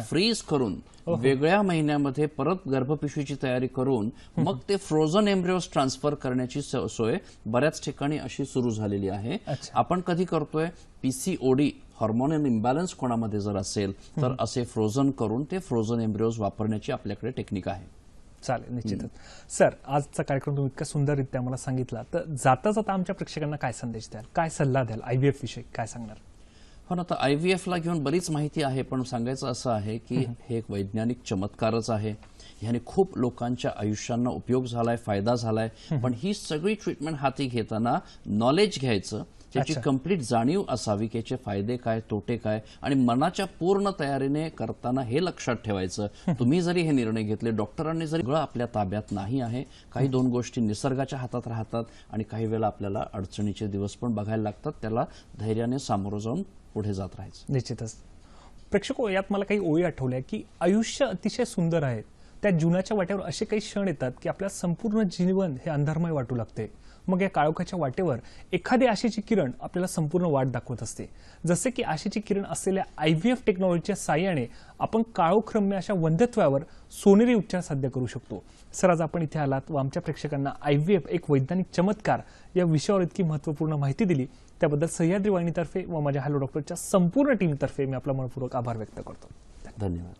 फ्रीज करून वेगळ्या महिन्यामध्ये परत गर्भपिशवीची तयारी करून मग ते फ्रोझन एम्ब्रियोज ट्रान्सफर करण्याची सोय बऱ्याच ठिकाणी अशी सुरू झालेली आहे. आपण कधी करतोय? PCOD हार्मोनल इम्बॅलन्स कोणामध्ये जर असेल तर असे फ्रोझन करून ते फ्रोझन एम्ब्रियोज वापरण्याची आपल्याकडे टेक्निक आहे. चालेल, निश्चितच. सर, आजचा कार्यक्रम तुम्ही इतका सुंदररित्या मला सांगितला, तर जाता जाता आमच्या प्रेक्षकांना काय संदेश द्याल, काय सल्ला द्याल IVF विषयी काय सांगणार? पण आता IVF ला घेऊन बरीच माहिती आहे, पण सांगायचं असं आहे की हे एक वैज्ञानिक चमत्कारच आहे. ह्याने खूप लोकांच्या आयुष्यांना उपयोग झालाय, फायदा झालाय. पण ही सगळी ट्रीटमेंट हाती घेताना नॉलेज घ्यायचं, त्याची कंप्लीट जाणीव असावी की याचे फायदे काय, तोटे काय, आणि मनाच्या पूर्ण तयारीने करताना हे लक्षात ठेवायचं. तुम्ही जरी हे निर्णय घेतले, डॉक्टरांनी जरी सगळं आपल्या ताब्यात नाही आहे. काही 2 गोष्टी निसर्गाच्या हातात राहतात आणि काही वेळा आपल्याला अडचणीचे दिवस पण बघायला लागतात. त्याला धैर्याने सामोरं जाऊन पुढे जात राहायचं. निश्चितच. प्रेक्षको, यात मला काही ओळी आठवल्या की आयुष्य अतिशय सुंदर आहे, त्या जीवनाच्या वाटेवर असे काही क्षण येतात की आपल्या संपूर्ण जीवन हे अंधारमय वाटू लागते. मग या काळोखाच्या वाटेवर एखादी आशेची किरण आपल्याला संपूर्ण वाट दाखवत असते. जसे की आशेची किरण असलेल्या IVF टेक्नॉलॉजीच्या साहाय्याने आपण काळोखरम्य अशा वंध्यत्वावर सोनेरी उपचार साध्य करू शकतो. सर, आज आपण इथे आलात व आमच्या प्रेक्षकांना IVF एक वैज्ञानिक चमत्कार या विषयावर इतकी महत्त्वपूर्ण माहिती दिली, त्याबद्दल सह्याद्री वाहिनीतर्फे व माझ्या हॅलो डॉक्टरच्या संपूर्ण टीमतर्फे मी आपला मनपूर्वक आभार व्यक्त करतो. धन्यवाद.